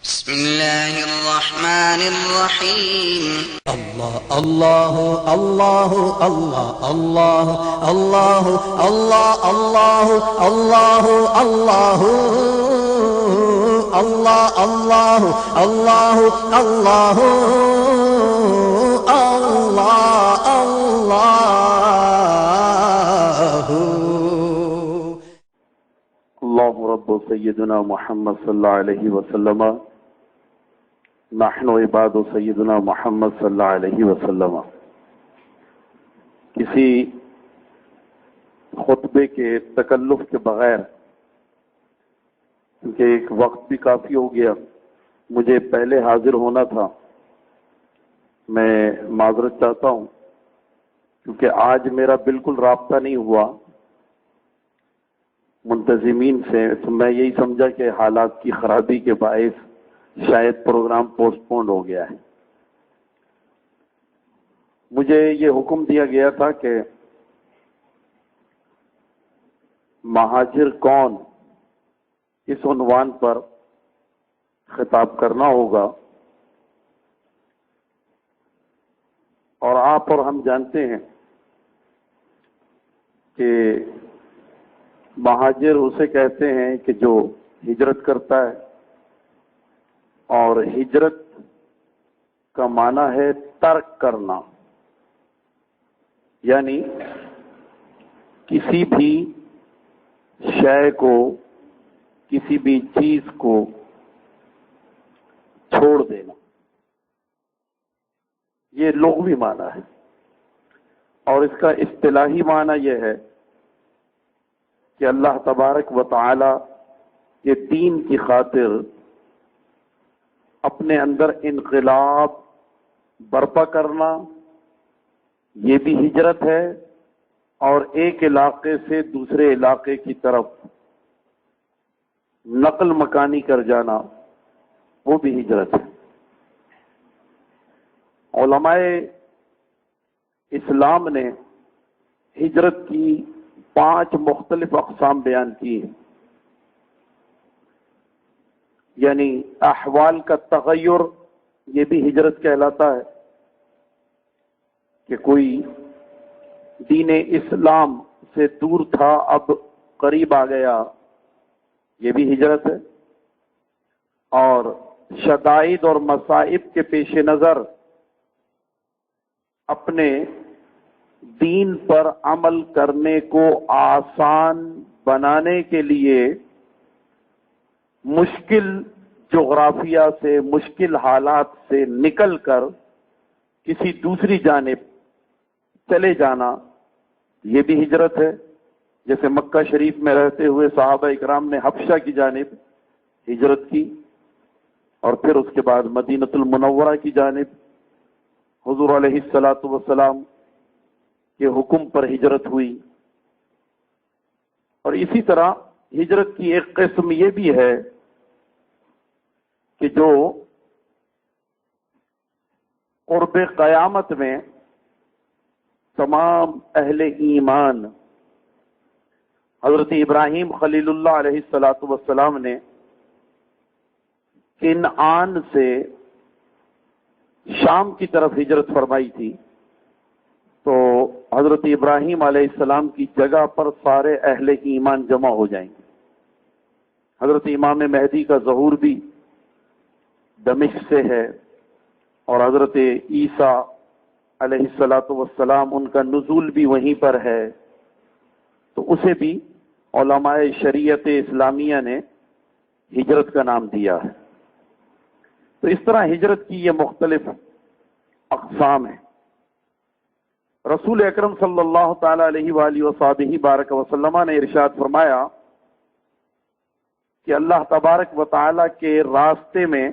بسم الله الرحمن الرحيم. الله الله الله الله الله الله الله الله الله الله الله الله الله الله الله رب سيدنا محمد صلى الله عليه وسلم نحن عباد سیدنا محمد صلی اللہ علیہ وسلم. کسی خطبے کے تکلف کے بغیر، کیونکہ ایک وقت بھی کافی ہو گیا، مجھے پہلے حاضر ہونا تھا. میں معذرت چاہتا ہوں کیونکہ آج میرا بالکل رابطہ نہیں ہوا منتظمین سے، تو میں یہی سمجھا کہ حالات کی خرابی کے باعث شاید پروگرام پوسٹ پونڈ ہو گیا ہے. مجھے یہ حکم دیا گیا تھا کہ مہاجر کون اس عنوان پر خطاب کرنا ہوگا، اور آپ اور ہم جانتے ہیں کہ مہاجر اسے کہتے ہیں کہ جو ہجرت کرتا ہے، اور ہجرت کا معنی ہے ترک کرنا، یعنی کسی بھی شے کو، کسی بھی چیز کو چھوڑ دینا. یہ لغوی معنی ہے، اور اس کا اصطلاحی معنی یہ ہے کہ اللہ تبارک و تعالی کے دین کی خاطر اپنے اندر انقلاب برپا کرنا، یہ بھی ہجرت ہے، اور ایک علاقے سے دوسرے علاقے کی طرف نقل مکانی کر جانا، وہ بھی ہجرت ہے. علماء اسلام نے ہجرت کی 5 مختلف اقسام بیان کی ہیں. یعنی احوال کا تغیر، یہ بھی ہجرت کہلاتا ہے کہ کوئی دین اسلام سے دور تھا، اب قریب آ گیا، یہ بھی ہجرت ہے. اور شدائد اور مصائب کے پیش نظر اپنے دین پر عمل کرنے کو آسان بنانے کے لیے مشکل جغرافیہ سے، مشکل حالات سے نکل کر کسی دوسری جانب چلے جانا، یہ بھی ہجرت ہے. جیسے مکہ شریف میں رہتے ہوئے صحابہ اکرام نے حبشہ کی جانب ہجرت کی، اور پھر اس کے بعد مدینۃ المنورہ کی جانب حضور علیہ الصلاۃ والسلام کے حکم پر ہجرت ہوئی. اور اسی طرح ہجرت کی ایک قسم یہ بھی ہے کہ جو قرب قیامت میں تمام اہل ایمان حضرت ابراہیم خلیل اللہ علیہ الصلاۃ والسلام نے کنعان سے شام کی طرف ہجرت فرمائی تھی، تو حضرت ابراہیم علیہ السلام کی جگہ پر سارے اہل ایمان جمع ہو جائیں گے. حضرت امام مہدی کا ظہور بھی دمشق سے ہے، اور حضرت عیسیٰ علیہ الصلاۃ والسلام ان کا نزول بھی وہیں پر ہے، تو اسے بھی علماء شریعت اسلامیہ نے ہجرت کا نام دیا ہے. تو اس طرح ہجرت کی یہ مختلف اقسام ہیں. رسول اکرم صلی اللہ تعالی علیہ وآلہ وصحبہ بارک وسلم نے ارشاد فرمایا کہ اللہ تبارک و تعالی کے راستے میں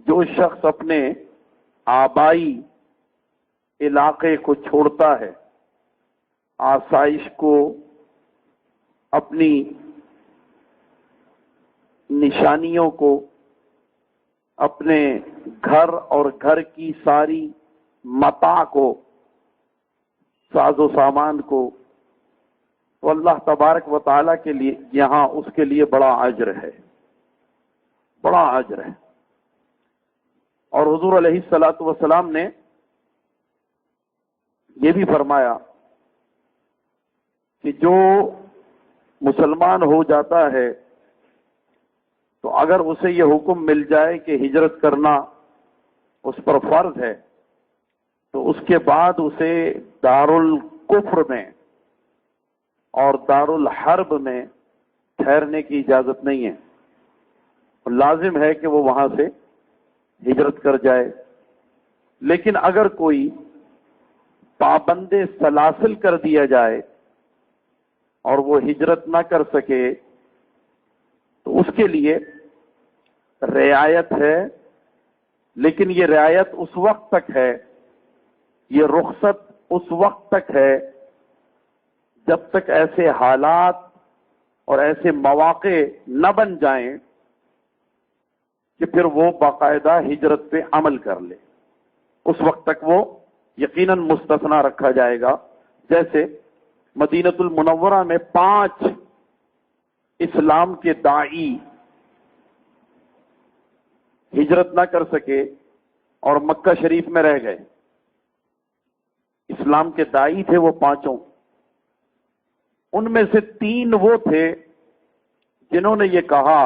جو شخص اپنے آبائی علاقے کو چھوڑتا ہے، آسائش کو، اپنی نشانیوں کو، اپنے گھر اور گھر کی ساری متاع کو، ساز و سامان کو، تو اللہ تبارک و تعالیٰ کے لیے یہاں اس کے لیے بڑا اجر ہے. بڑا اجر ہے. اور حضور علیہ الصلوۃ والسلام نے یہ بھی فرمایا کہ جو مسلمان ہو جاتا ہے تو اگر اسے یہ حکم مل جائے کہ ہجرت کرنا اس پر فرض ہے تو اس کے بعد اسے دارالکفر میں اور دارالحرب میں ٹھہرنے کی اجازت نہیں ہے. لازم ہے کہ وہ وہاں سے ہجرت کر جائے. لیکن اگر کوئی پابند سلاسل کر دیا جائے اور وہ ہجرت نہ کر سکے تو اس کے لیے رعایت ہے، لیکن یہ رعایت اس وقت تک ہے، یہ رخصت اس وقت تک ہے جب تک ایسے حالات اور ایسے مواقع نہ بن جائیں کہ پھر وہ باقاعدہ ہجرت پہ عمل کر لے. اس وقت تک وہ یقیناً مستثنا رکھا جائے گا. جیسے مدینۃ المنورہ میں 5 اسلام کے داعی ہجرت نہ کر سکے اور مکہ شریف میں رہ گئے. اسلام کے داعی تھے وہ 5. ان میں سے 3 وہ تھے جنہوں نے یہ کہا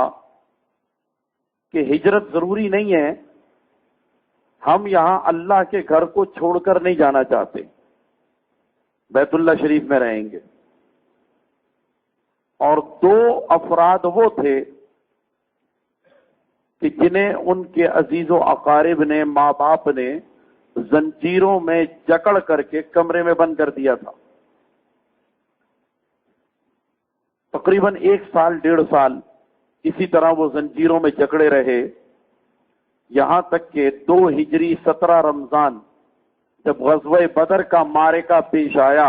کہ ہجرت ضروری نہیں ہے، ہم یہاں اللہ کے گھر کو چھوڑ کر نہیں جانا چاہتے، بیت اللہ شریف میں رہیں گے. اور 2 افراد وہ تھے کہ جنہیں ان کے عزیز و اقارب نے، ماں باپ نے زنجیروں میں جکڑ کر کے کمرے میں بند کر دیا تھا. تقریباً 1 سال 1.5 سال اسی طرح وہ زنجیروں میں جکڑے رہے، یہاں تک کہ 2 ہجری 17 رمضان جب غزوہ بدر کا معرکہ پیش آیا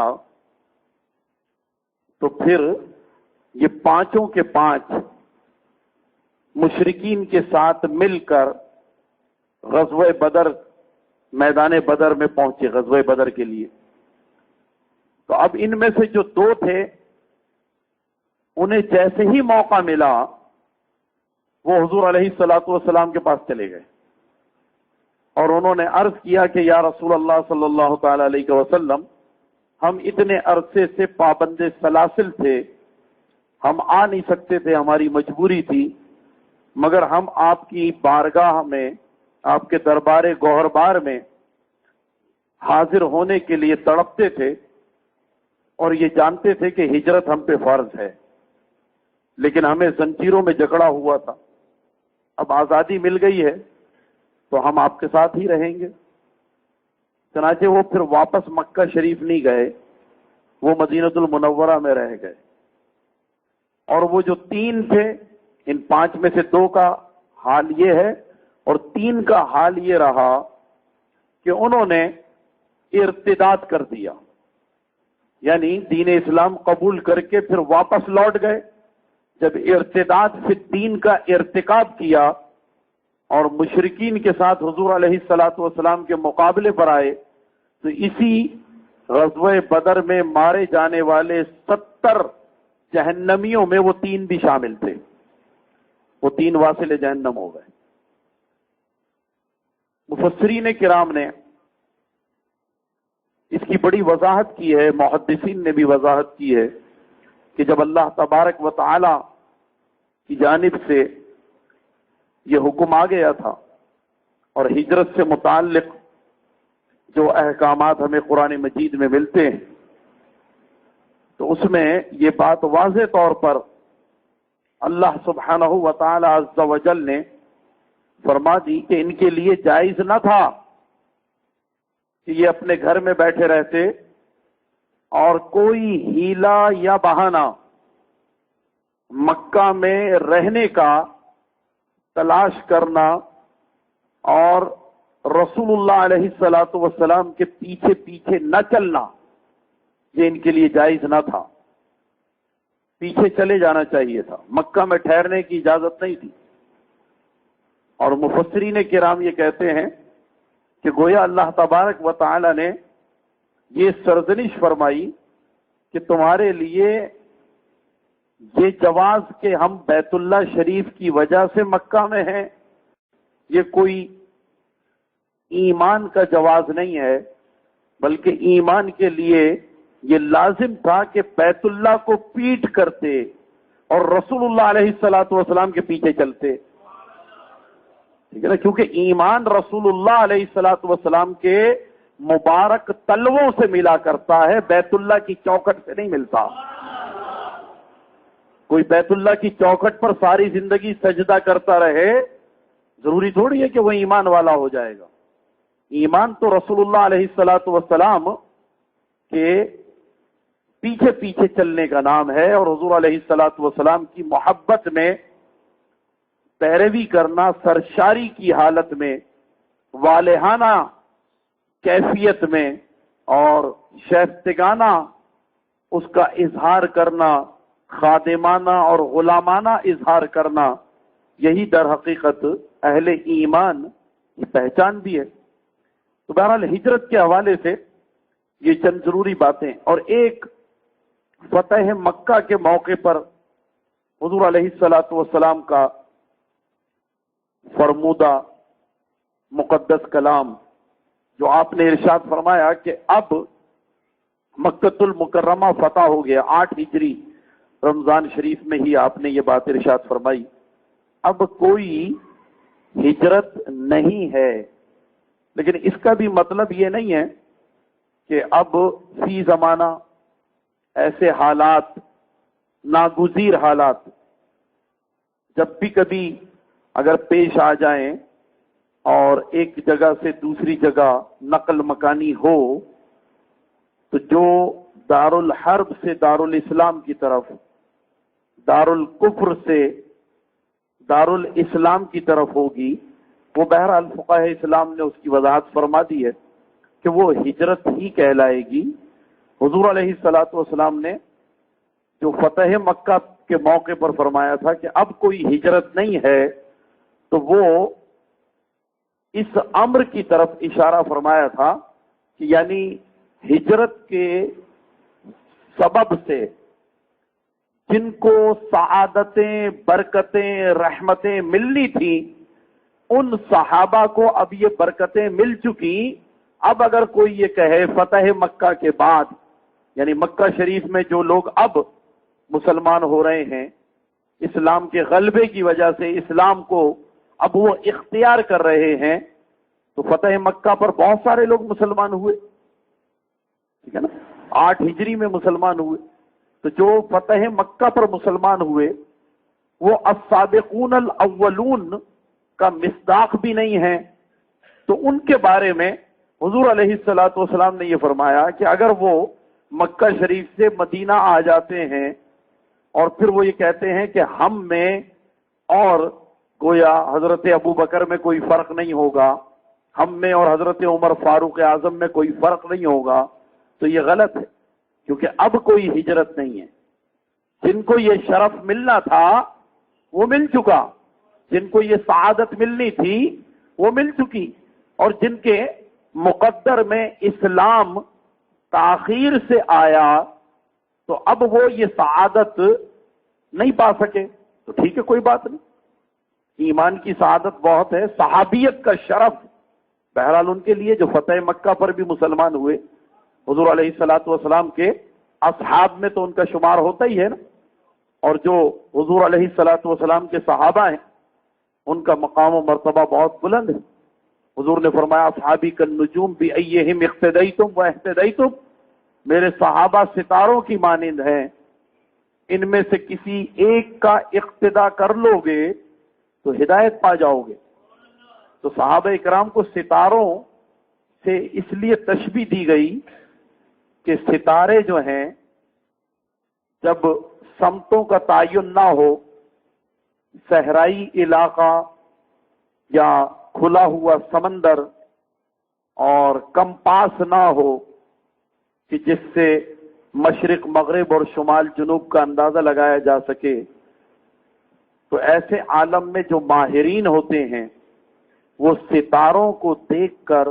تو پھر یہ 5 کے 5 مشرکین کے ساتھ مل کر غزوہ بدر، میدان بدر میں پہنچے غزوہ بدر کے لیے. تو اب ان میں سے جو 2 تھے انہیں جیسے ہی موقع ملا وہ حضور علیہ الصلوۃ والسلام کے پاس چلے گئے اور انہوں نے عرض کیا کہ یا رسول اللہ صلی اللہ تعالی علیہ وسلم، ہم اتنے عرصے سے پابند سلاسل تھے، ہم آ نہیں سکتے تھے، ہماری مجبوری تھی، مگر ہم آپ کی بارگاہ میں، آپ کے دربار گوہر بار میں حاضر ہونے کے لیے تڑپتے تھے اور یہ جانتے تھے کہ ہجرت ہم پہ فرض ہے، لیکن ہمیں زنجیروں میں جکڑا ہوا تھا. اب آزادی مل گئی ہے تو ہم آپ کے ساتھ ہی رہیں گے. چنانچہ وہ پھر واپس مکہ شریف نہیں گئے، وہ مدینۃ المنورہ میں رہ گئے. اور وہ جو 3 تھے، ان 5 میں سے 2 کا حال یہ ہے اور 3 کا حال یہ رہا کہ انہوں نے ارتداد کر دیا، یعنی دین اسلام قبول کر کے پھر واپس لوٹ گئے. جب ارتداد فی الدین کا ارتکاب کیا اور مشرکین کے ساتھ حضور علیہ الصلوۃ والسلام کے مقابلے پر آئے تو اسی غزوہ بدر میں مارے جانے والے 70 جہنمیوں میں وہ 3 بھی شامل تھے. وہ 3 واصل جہنم ہو گئے. مفسرین کرام نے اس کی بڑی وضاحت کی ہے، محدثین نے بھی وضاحت کی ہے کہ جب اللہ تبارک و تعالی کی جانب سے یہ حکم آ گیا تھا اور ہجرت سے متعلق جو احکامات ہمیں قرآن مجید میں ملتے ہیں تو اس میں یہ بات واضح طور پر اللہ سبحانہ و تعالی عز و جل نے فرما دی کہ ان کے لیے جائز نہ تھا کہ یہ اپنے گھر میں بیٹھے رہتے اور کوئی ہیلا یا بہانہ مکہ میں رہنے کا تلاش کرنا اور رسول اللہ علیہ الصلوۃ والسلام کے پیچھے پیچھے نہ چلنا، یہ ان کے لیے جائز نہ تھا. پیچھے چلے جانا چاہیے تھا، مکہ میں ٹھہرنے کی اجازت نہیں تھی. اور مفسرین کرام یہ کہتے ہیں کہ گویا اللہ تبارک و تعالی نے یہ سرزنش فرمائی کہ تمہارے لیے یہ جواز کہ ہم بیت اللہ شریف کی وجہ سے مکہ میں ہیں، یہ کوئی ایمان کا جواز نہیں ہے، بلکہ ایمان کے لیے یہ لازم تھا کہ بیت اللہ کو پیٹ کرتے اور رسول اللہ علیہ الصلوۃ والسلام کے پیچھے چلتے، ٹھیک ہے نا، کیونکہ ایمان رسول اللہ علیہ الصلوۃ والسلام کے مبارک تلووں سے ملا کرتا ہے، بیت اللہ کی چوکھٹ سے نہیں ملتا۔ کوئی بیت اللہ کی چوکھٹ پر ساری زندگی سجدہ کرتا رہے، ضروری تھوڑی ہے کہ وہ ایمان والا ہو جائے گا۔ ایمان تو رسول اللہ علیہ الصلوۃ والسلام کے پیچھے پیچھے چلنے کا نام ہے، اور حضور علیہ الصلوۃ والسلام کی محبت میں پیروی کرنا، سرشاری کی حالت میں، والہانہ کیفیت میں اور شائستگانہ اس کا اظہار کرنا، خادمانہ اور غلامانہ اظہار کرنا، یہی در حقیقت اہل ایمان کی پہچان بھی ہے۔ تو بہرحال ہجرت کے حوالے سے یہ چند ضروری باتیں، اور ایک فتح مکہ کے موقع پر حضور علیہ الصلوۃ والسلام کا فرمودہ مقدس کلام، جو آپ نے ارشاد فرمایا کہ اب مکۃ المکرمہ فتح ہو گیا، 8 ہجری رمضان شریف میں ہی آپ نے یہ بات ارشاد فرمائی، اب کوئی ہجرت نہیں ہے۔ لیکن اس کا بھی مطلب یہ نہیں ہے کہ اب فی زمانہ ایسے حالات، ناگزیر حالات جب بھی کبھی اگر پیش آ جائیں اور ایک جگہ سے دوسری جگہ نقل مکانی ہو، تو جو دارالحرب سے دارالاسلام کی طرف، دارالکفر سے دارالاسلام کی طرف ہوگی، وہ بہرحال فقہ اسلام نے اس کی وضاحت فرما دی ہے کہ وہ ہجرت ہی کہلائے گی۔ حضور علیہ الصلوۃ والسلام نے جو فتح مکہ کے موقع پر فرمایا تھا کہ اب کوئی ہجرت نہیں ہے، تو وہ اس امر کی طرف اشارہ فرمایا تھا کہ یعنی ہجرت کے سبب سے جن کو سعادتیں، برکتیں، رحمتیں ملنی تھیں، ان صحابہ کو اب یہ برکتیں مل چکی۔ اب اگر کوئی یہ کہے فتح مکہ کے بعد، یعنی مکہ شریف میں جو لوگ اب مسلمان ہو رہے ہیں، اسلام کے غلبے کی وجہ سے اسلام کو اب وہ اختیار کر رہے ہیں، تو فتح مکہ پر بہت سارے لوگ مسلمان ہوئے، ٹھیک ہے نا، 8 ہجری میں مسلمان ہوئے، تو جو فتح مکہ پر مسلمان ہوئے وہ السابقون الاولون کا مصداق بھی نہیں ہے، تو ان کے بارے میں حضور علیہ الصلوۃ والسلام نے یہ فرمایا کہ اگر وہ مکہ شریف سے مدینہ آ جاتے ہیں اور پھر وہ یہ کہتے ہیں کہ ہم میں اور گویا حضرت ابو بکر میں کوئی فرق نہیں ہوگا، ہم میں اور حضرت عمر فاروق اعظم میں کوئی فرق نہیں ہوگا، تو یہ غلط ہے، کیونکہ اب کوئی ہجرت نہیں ہے۔ جن کو یہ شرف ملنا تھا وہ مل چکا، جن کو یہ سعادت ملنی تھی وہ مل چکی، اور جن کے مقدر میں اسلام تاخیر سے آیا تو اب وہ یہ سعادت نہیں پا سکے، تو ٹھیک ہے، کوئی بات نہیں، ایمان کی سعادت بہت ہے، صحابیت کا شرف بہرحال ان کے لیے جو فتح مکہ پر بھی مسلمان ہوئے، حضور علیہ الصلوۃ والسلام کے اصحاب میں تو ان کا شمار ہوتا ہی ہے نا، اور جو حضور علیہ الصلوۃ والسلام کے صحابہ ہیں ان کا مقام و مرتبہ بہت بلند ہے۔ حضور نے فرمایا اصحابی کالنجوم بأیہم اقتدیتم واہتدیتم، میرے صحابہ ستاروں کی مانند ہیں، ان میں سے کسی ایک کا اقتداء کر لو گے تو ہدایت پا جاؤ گے۔ تو صحابہ اکرام کو ستاروں سے اس لیے تشبیہ دی گئی کہ ستارے جو ہیں جب سمتوں کا تعین نہ ہو، صحرائی علاقہ یا کھلا ہوا سمندر اور کمپاس نہ ہو کہ جس سے مشرق مغرب اور شمال جنوب کا اندازہ لگایا جا سکے، تو ایسے عالم میں جو ماہرین ہوتے ہیں وہ ستاروں کو دیکھ کر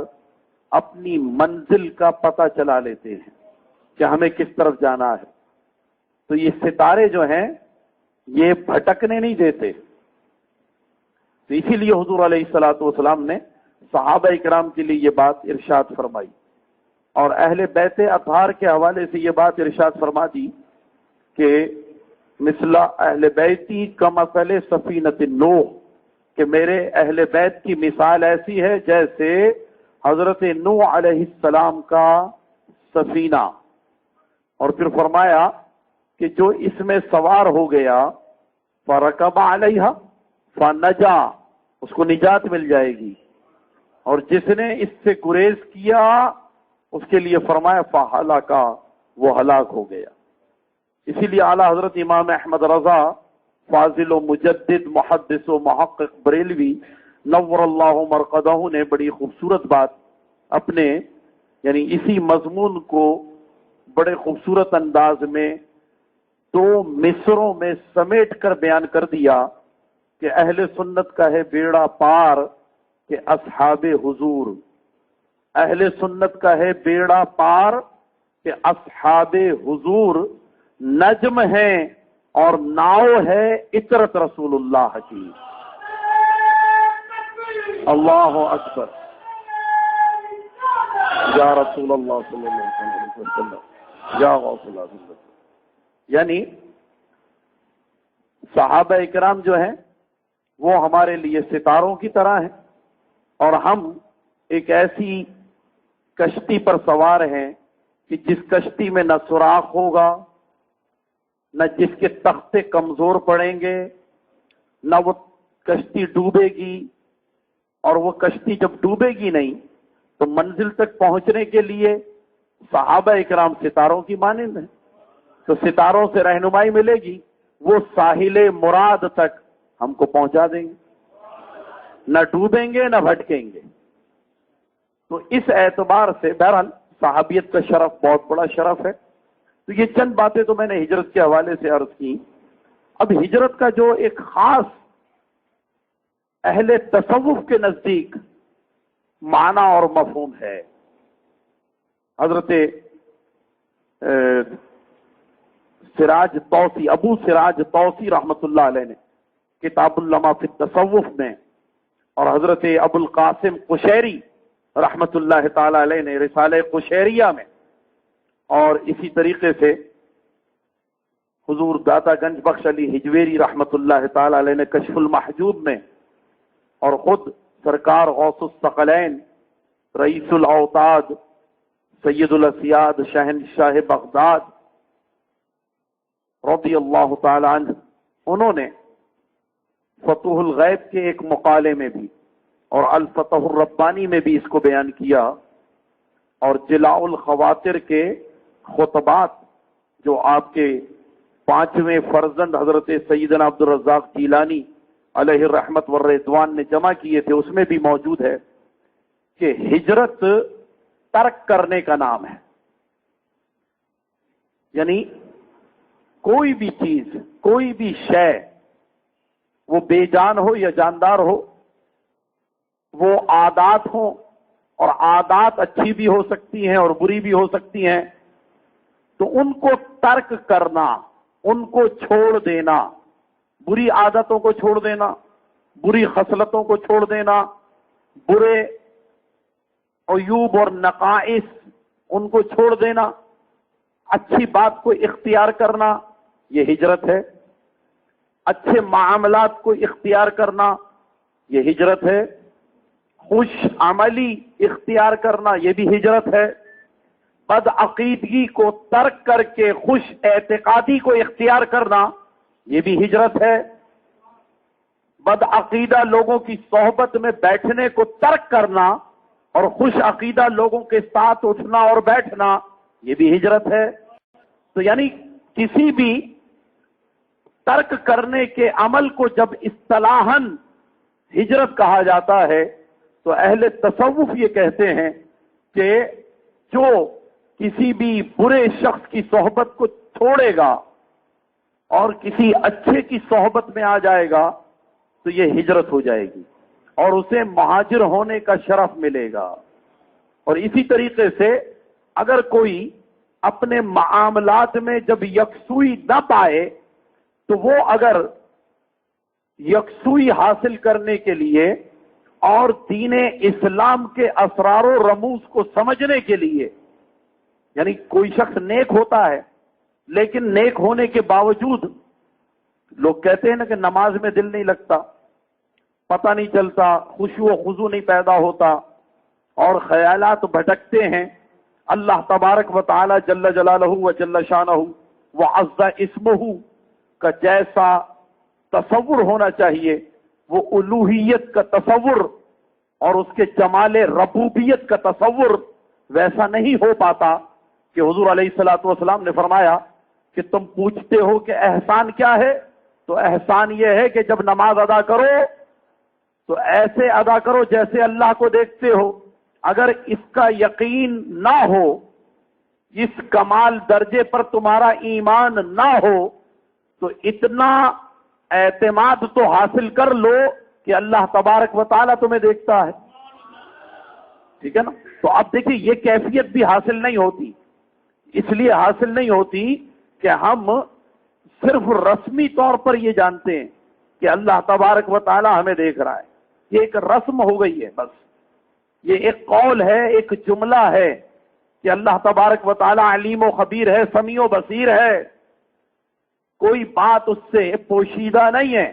اپنی منزل کا پتہ چلا لیتے ہیں کہ ہمیں کس طرف جانا ہے۔ تو یہ ستارے جو ہیں یہ بھٹکنے نہیں دیتے. تو اسی لیے حضور علیہ الصلوۃ والسلام نے صحابہ اکرام کے لیے یہ بات ارشاد فرمائی اور اہل بیت اطہار کے حوالے سے یہ بات ارشاد فرما دی کہ مثل اہل بیتی کمثل سفینۃ نوح، کہ میرے اہل بیت کی مثال ایسی ہے جیسے حضرت نوح علیہ السلام کا سفینہ. اور پھر فرمایا کہ جو اس میں سوار ہو گیا فرکب علیہا فنجا، اس کو نجات مل جائے گی، اور جس نے اس سے گریز کیا اس کے لیے فرمایا فہلکا، وہ ہلاک ہو گیا. اسی لیے اعلیٰ حضرت امام احمد رضا فاضل و مجدد محدث و محقق بریلوی نور اللہ مرقدہ نے بڑی خوبصورت بات اپنے یعنی اسی مضمون کو بڑے خوبصورت انداز میں 2 مصروں میں سمیٹ کر بیان کر دیا کہ اہل سنت کا ہے بیڑا پار کہ اصحاب حضور، اہل سنت کا ہے بیڑا پار کہ اصحاب حضور نجم ہیں اور ناؤ ہے عطرت رسول اللہ کی. اللہ اکبر یا رسول اللہ صلی اللہ علیہ وسلم یا غوث اللہ صلی اللہ علیہ وسلم. یعنی صحابہ اکرام جو ہیں وہ ہمارے لیے ستاروں کی طرح ہیں، اور ہم ایک ایسی کشتی پر سوار ہیں کہ جس کشتی میں نہ سوراخ ہوگا، نہ جس کے تختے کمزور پڑیں گے، نہ وہ کشتی ڈوبے گی. اور وہ کشتی جب ڈوبے گی نہیں تو منزل تک پہنچنے کے لیے صحابہ اکرام ستاروں کی مانند ہیں. تو ستاروں سے رہنمائی ملے گی، وہ ساحل مراد تک ہم کو پہنچا دیں گے، نہ ڈوبیں گے نہ بھٹکیں گے. تو اس اعتبار سے بہرحال صحابیت کا شرف بہت بڑا شرف ہے. تو یہ چند باتیں تو میں نے ہجرت کے حوالے سے عرض کی. اب ہجرت کا جو ایک خاص اہل تصوف کے نزدیک معنی اور مفہوم ہے، حضرت سراج توسی، ابو سراج توسی رحمت اللہ علیہ نے کتاب اللمع فی التصوف میں، اور حضرت ابو القاسم قشیری رحمت اللہ تعالی علیہ نے رسالہ قشیریہ میں، اور اسی طریقے سے حضور داتا گنج بخش علی ہجویری رحمت اللہ تعالی علیہ نے کشف المحجوب میں، اور خود سرکار غوث الثقلین رئیس الاوتاد سید الاسیاد شہنشاہ بغداد رضی اللہ تعالی عنہ، انہوں نے فتوح الغیب کے ایک مقالے میں بھی اور الفتح الربانی میں بھی اس کو بیان کیا، اور جلاء الخواطر کے خطبات جو آپ کے 5ویں فرزند حضرت سیدنا عبد الرزاق جیلانی علیہ الرحمت والرضوان نے جمع کیے تھے، اس میں بھی موجود ہے کہ ہجرت ترک کرنے کا نام ہے. یعنی کوئی بھی چیز، کوئی بھی شے، وہ بے جان ہو یا جاندار ہو، وہ عادات ہوں، اور عادات اچھی بھی ہو سکتی ہیں اور بری بھی ہو سکتی ہیں، تو ان کو ترک کرنا، ان کو چھوڑ دینا، بری عادتوں کو چھوڑ دینا، بری خصلتوں کو چھوڑ دینا، برے عیوب اور نقائص ان کو چھوڑ دینا، اچھی بات کو اختیار کرنا، یہ ہجرت ہے. اچھے معاملات کو اختیار کرنا، یہ ہجرت ہے. خوش عملی اختیار کرنا، یہ بھی ہجرت ہے. بد عقیدگی کو ترک کر کے خوش اعتقادی کو اختیار کرنا، یہ بھی ہجرت ہے. بد عقیدہ لوگوں کی صحبت میں بیٹھنے کو ترک کرنا اور خوش عقیدہ لوگوں کے ساتھ اٹھنا اور بیٹھنا، یہ بھی ہجرت ہے. تو یعنی کسی بھی ترک کرنے کے عمل کو جب اصطلاحاً ہجرت کہا جاتا ہے تو اہل تصوف یہ کہتے ہیں کہ جو کسی بھی برے شخص کی صحبت کو چھوڑے گا اور کسی اچھے کی صحبت میں آ جائے گا تو یہ ہجرت ہو جائے گی اور اسے مہاجر ہونے کا شرف ملے گا. اور اسی طریقے سے اگر کوئی اپنے معاملات میں جب یکسوئی نہ پائے تو وہ اگر یکسوئی حاصل کرنے کے لیے اور دین اسلام کے اسرار و رموز کو سمجھنے کے لیے، یعنی کوئی شخص نیک ہوتا ہے لیکن نیک ہونے کے باوجود لوگ کہتے ہیں نا کہ نماز میں دل نہیں لگتا، پتہ نہیں چلتا، خشوع و خضوع نہیں پیدا ہوتا اور خیالات بھٹکتے ہیں، اللہ تبارک و تعالی جل جلالہ و جل شانہ و عز اسمہ کا جیسا تصور ہونا چاہیے، وہ الوہیت کا تصور اور اس کے جمال ربوبیت کا تصور ویسا نہیں ہو پاتا کہ حضور علیہ الصلوۃ والسلام نے فرمایا کہ تم پوچھتے ہو کہ احسان کیا ہے، تو احسان یہ ہے کہ جب نماز ادا کرو تو ایسے ادا کرو جیسے اللہ کو دیکھتے ہو۔ اگر اس کا یقین نہ ہو، اس کمال درجے پر تمہارا ایمان نہ ہو، تو اتنا اعتماد تو حاصل کر لو کہ اللہ تبارک و تعالیٰ تمہیں دیکھتا ہے، ٹھیک ہے نا؟ تو اب دیکھیں یہ کیفیت بھی حاصل نہیں ہوتی، اس لیے حاصل نہیں ہوتی کہ ہم صرف رسمی طور پر یہ جانتے ہیں کہ اللہ تبارک و تعالیٰ ہمیں دیکھ رہا ہے، یہ ایک رسم ہو گئی ہے، بس یہ ایک قول ہے، ایک جملہ ہے کہ اللہ تبارک و تعالیٰ علیم و خبیر ہے، سمیع و بصیر ہے، کوئی بات اس سے پوشیدہ نہیں ہے،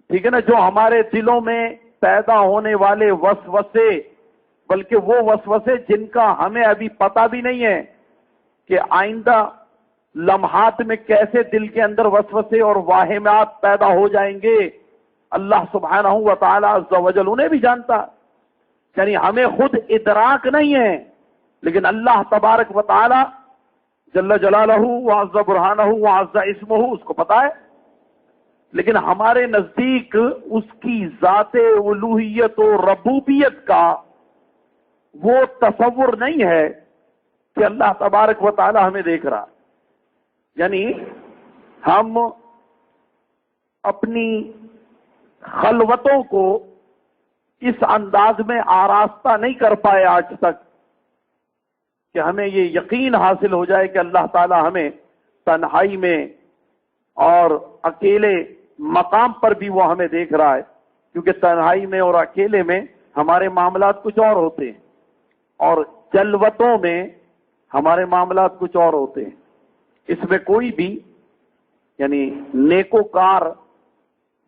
ٹھیک ہے نا؟ جو ہمارے دلوں میں پیدا ہونے والے وسوسے، بلکہ وہ وسوسے جن کا ہمیں ابھی پتہ بھی نہیں ہے کہ آئندہ لمحات میں کیسے دل کے اندر وسوسے اور واہمات پیدا ہو جائیں گے، اللہ سبحانہ و تعالی عز و جل انہیں بھی جانتا، یعنی ہمیں خود ادراک نہیں ہے، لیکن اللہ تبارک و تعالی جل جلالہ وعز برہانہ وعز اسمہ اس کو پتا ہے، لیکن ہمارے نزدیک اس کی ذات الوہیت و ربوبیت کا وہ تصور نہیں ہے کہ اللہ تبارک و تعالی ہمیں دیکھ رہا، یعنی ہم اپنی خلوتوں کو اس انداز میں آراستہ نہیں کر پائے آج تک کہ ہمیں یہ یقین حاصل ہو جائے کہ اللہ تعالی ہمیں تنہائی میں اور اکیلے مقام پر بھی وہ ہمیں دیکھ رہا ہے، کیونکہ تنہائی میں اور اکیلے میں ہمارے معاملات کچھ اور ہوتے ہیں اور جلوتوں میں ہمارے معاملات کچھ اور ہوتے ہیں۔ اس میں کوئی بھی یعنی نیکوکار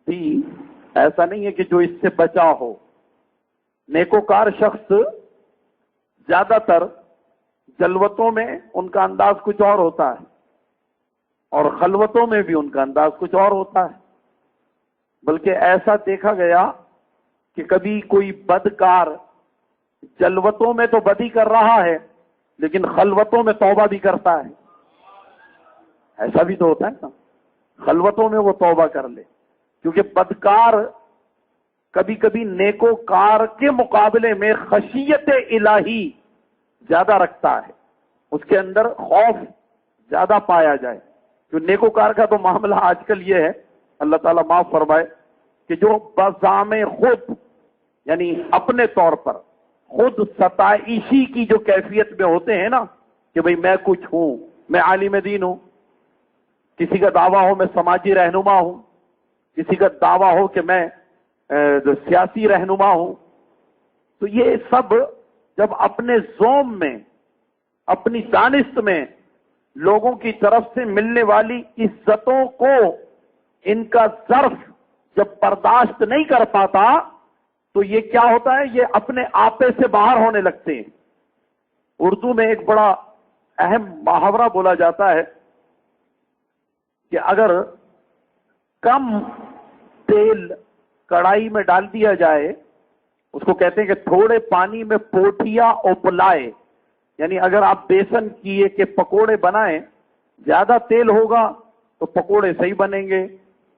بھی ایسا نہیں ہے کہ جو اس سے بچا ہو، نیکوکار شخص زیادہ تر جلوتوں میں ان کا انداز کچھ اور ہوتا ہے اور خلوتوں میں بھی ان کا انداز کچھ اور ہوتا ہے، بلکہ ایسا دیکھا گیا کہ کبھی کوئی بدکار جلوتوں میں تو بدی کر رہا ہے لیکن خلوتوں میں توبہ بھی کرتا ہے، ایسا بھی تو ہوتا ہے نا، خلوتوں میں وہ توبہ کر لے، کیونکہ بدکار کبھی کبھی نیکوکار کے مقابلے میں خشیت الہی زیادہ رکھتا ہے، اس کے اندر خوف زیادہ پایا جائے۔ جو نیکوکار کا تو معاملہ آج کل یہ ہے، اللہ تعالیٰ معاف فرمائے، کہ جو بزعم خود یعنی اپنے طور پر خود ستائشی کی جو کیفیت میں ہوتے ہیں نا کہ بھئی میں کچھ ہوں، میں عالم دین ہوں، کسی کا دعویٰ ہو میں سماجی رہنما ہوں، کسی کا دعویٰ ہو کہ میں سیاسی رہنما ہوں، تو یہ سب جب اپنے زوم میں اپنی دانست میں لوگوں کی طرف سے ملنے والی عزتوں کو ان کا ظرف جب برداشت نہیں کر پاتا تو یہ کیا ہوتا ہے، یہ اپنے آپے سے باہر ہونے لگتے ہیں۔ اردو میں ایک بڑا اہم محاورہ بولا جاتا ہے کہ اگر کم تیل کڑھائی میں ڈال دیا جائے، اس کو کہتے ہیں کہ تھوڑے پانی میں پوٹھیا ابلائے، یعنی اگر آپ بیسن کیے کہ پکوڑے بنائیں، زیادہ تیل ہوگا تو پکوڑے صحیح بنیں گے،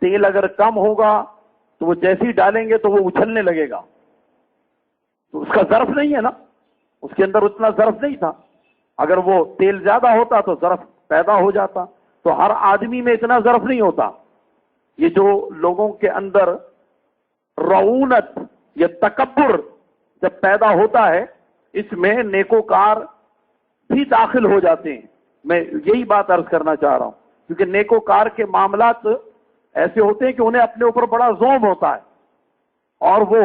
تیل اگر کم ہوگا تو وہ جیسے ہی ڈالیں گے تو وہ اچھلنے لگے گا، تو اس کا ظرف نہیں ہے نا، اس کے اندر اتنا ظرف نہیں تھا، اگر وہ تیل زیادہ ہوتا تو ظرف پیدا ہو جاتا، تو ہر آدمی میں اتنا ظرف نہیں ہوتا۔ یہ جو لوگوں کے اندر رعونت یا تکبر جب پیدا ہوتا ہے، اس میں نیکوکار بھی داخل ہو جاتے ہیں۔ میں یہی بات عرض کرنا چاہ رہا ہوں کیونکہ نیکوکار کے معاملات ایسے ہوتے ہیں کہ انہیں اپنے اوپر بڑا زوم ہوتا ہے، اور وہ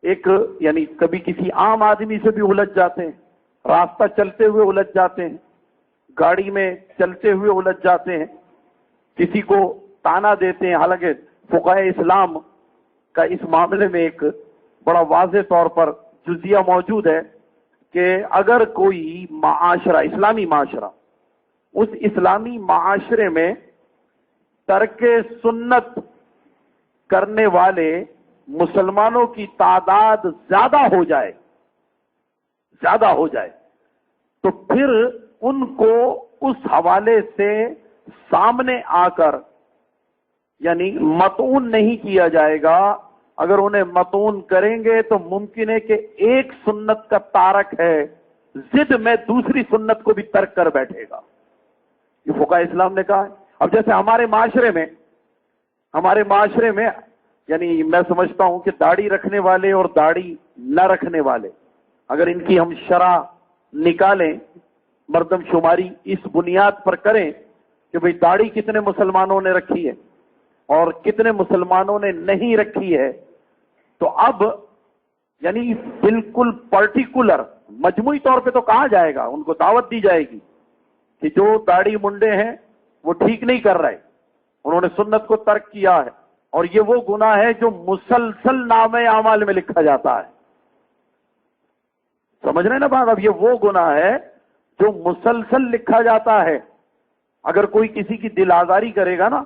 ایک یعنی کبھی کسی عام آدمی سے بھی الجھ جاتے ہیں، راستہ چلتے ہوئے الجھ جاتے ہیں، گاڑی میں چلتے ہوئے الجھ جاتے ہیں، کسی کو تانا دیتے ہیں۔ حالانکہ فقہاء اسلام کا اس معاملے میں ایک بڑا واضح طور پر جزیہ موجود ہے کہ اگر کوئی معاشرہ، اسلامی معاشرہ، اس اسلامی معاشرے میں ترک سنت کرنے والے مسلمانوں کی تعداد زیادہ ہو جائے تو پھر ان کو اس حوالے سے سامنے آ کر یعنی مطعون نہیں کیا جائے گا۔ اگر انہیں مطعون کریں گے تو ممکن ہے کہ ایک سنت کا تارک ہے، ضد میں دوسری سنت کو بھی ترک کر بیٹھے گا۔ یہ فقہاء اسلام نے کہا ہے۔ اب جیسے ہمارے معاشرے میں یعنی میں سمجھتا ہوں کہ داڑھی رکھنے والے اور داڑھی نہ رکھنے والے، اگر ان کی ہم شرح نکالیں، مردم شماری اس بنیاد پر کریں کہ بھئی داڑھی کتنے مسلمانوں نے رکھی ہے اور کتنے مسلمانوں نے نہیں رکھی ہے، تو اب یعنی بالکل پرٹیکولر مجموعی طور پہ تو کہا جائے گا، ان کو دعوت دی جائے گی کہ جو داڑھی منڈے ہیں وہ ٹھیک نہیں کر رہے، انہوں نے سنت کو ترک کیا ہے، اور یہ وہ گناہ ہے جو مسلسل نامہ اعمال میں لکھا جاتا ہے۔ سمجھ رہے ہیں نا بات؟ اب یہ وہ گناہ ہے جو مسلسل لکھا جاتا ہے۔ اگر کوئی کسی کی دل آزاری کرے گا نا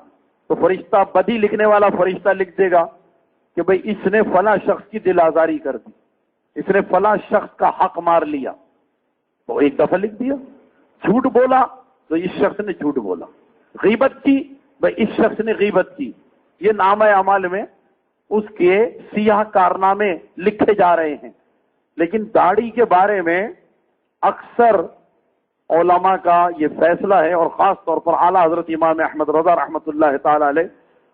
تو فرشتہ، بدی لکھنے والا فرشتہ لکھ دے گا کہ بھئی اس نے فلاں شخص کی دل آزاری کر دی، اس نے فلاں شخص کا حق مار لیا، تو ایک دفعہ لکھ دیا۔ جھوٹ بولا تو اس شخص نے جھوٹ بولا، غیبت کی بھئی اس شخص نے غیبت کی، یہ نامہ اعمال میں اس کے سیاہ کارنامے لکھے جا رہے ہیں۔ لیکن داڑھی کے بارے میں اکثر علماء کا یہ فیصلہ ہے، اور خاص طور پر اعلیٰ حضرت امام احمد رضا رحمۃ اللہ تعالی علیہ،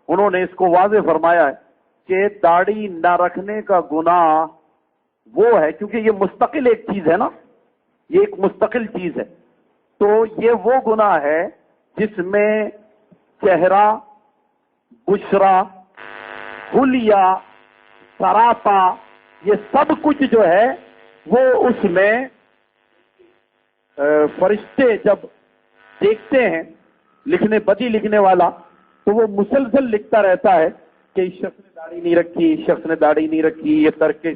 انہوں نے اس کو واضح فرمایا ہے کہ داڑھی نہ رکھنے کا گناہ وہ ہے، کیونکہ یہ مستقل ایک چیز ہے نا، یہ ایک مستقل چیز ہے، تو یہ وہ گناہ ہے جس میں چہرہ، بشرا، حلیہ، سراپا، یہ سب کچھ جو ہے وہ اس میں فرشتے جب دیکھتے ہیں لکھنے، بدی لکھنے والا، تو وہ مسلسل لکھتا رہتا ہے کہ اس شخص نے داڑھی نہیں رکھی، اس شخص نے داڑھی نہیں رکھی، یہ تارک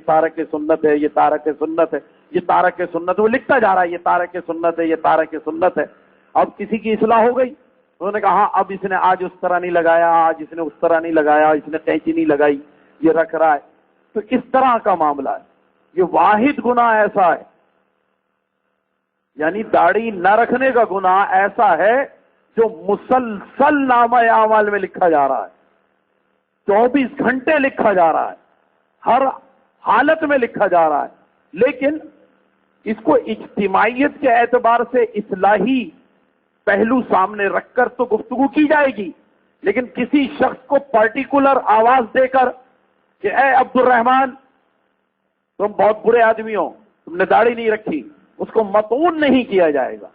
سنت ہے، یہ تارک سنت ہے، یہ تارک سنت ہے، وہ لکھتا جا رہا ہے، یہ تارک سنت ہے، یہ تارک سنت ہے۔ اب کسی کی اصلاح ہو گئی، انہوں نے کہا ہاں اب اس نے آج اس طرح نہیں لگایا، آج اس نے اس طرح نہیں لگایا، اس نے قینچی نہیں لگائی، یہ رکھ رہا ہے۔ تو اس طرح کا معاملہ ہے۔ یہ واحد گناہ ایسا ہے، یعنی داڑھی نہ رکھنے کا گناہ ایسا ہے جو مسلسل نامہ اعمال میں لکھا جا رہا ہے، 24 گھنٹے لکھا جا رہا ہے، ہر حالت میں لکھا جا رہا ہے۔ لیکن اس کو اجتماعیت کے اعتبار سے اصلاحی پہلو سامنے رکھ کر تو گفتگو کی جائے گی، لیکن کسی شخص کو پرٹیکولر آواز دے کر کہ اے عبد الرحمان تم بہت برے آدمی ہو، تم نے داڑھی نہیں رکھی، اس کو مطعون نہیں کیا جائے گا۔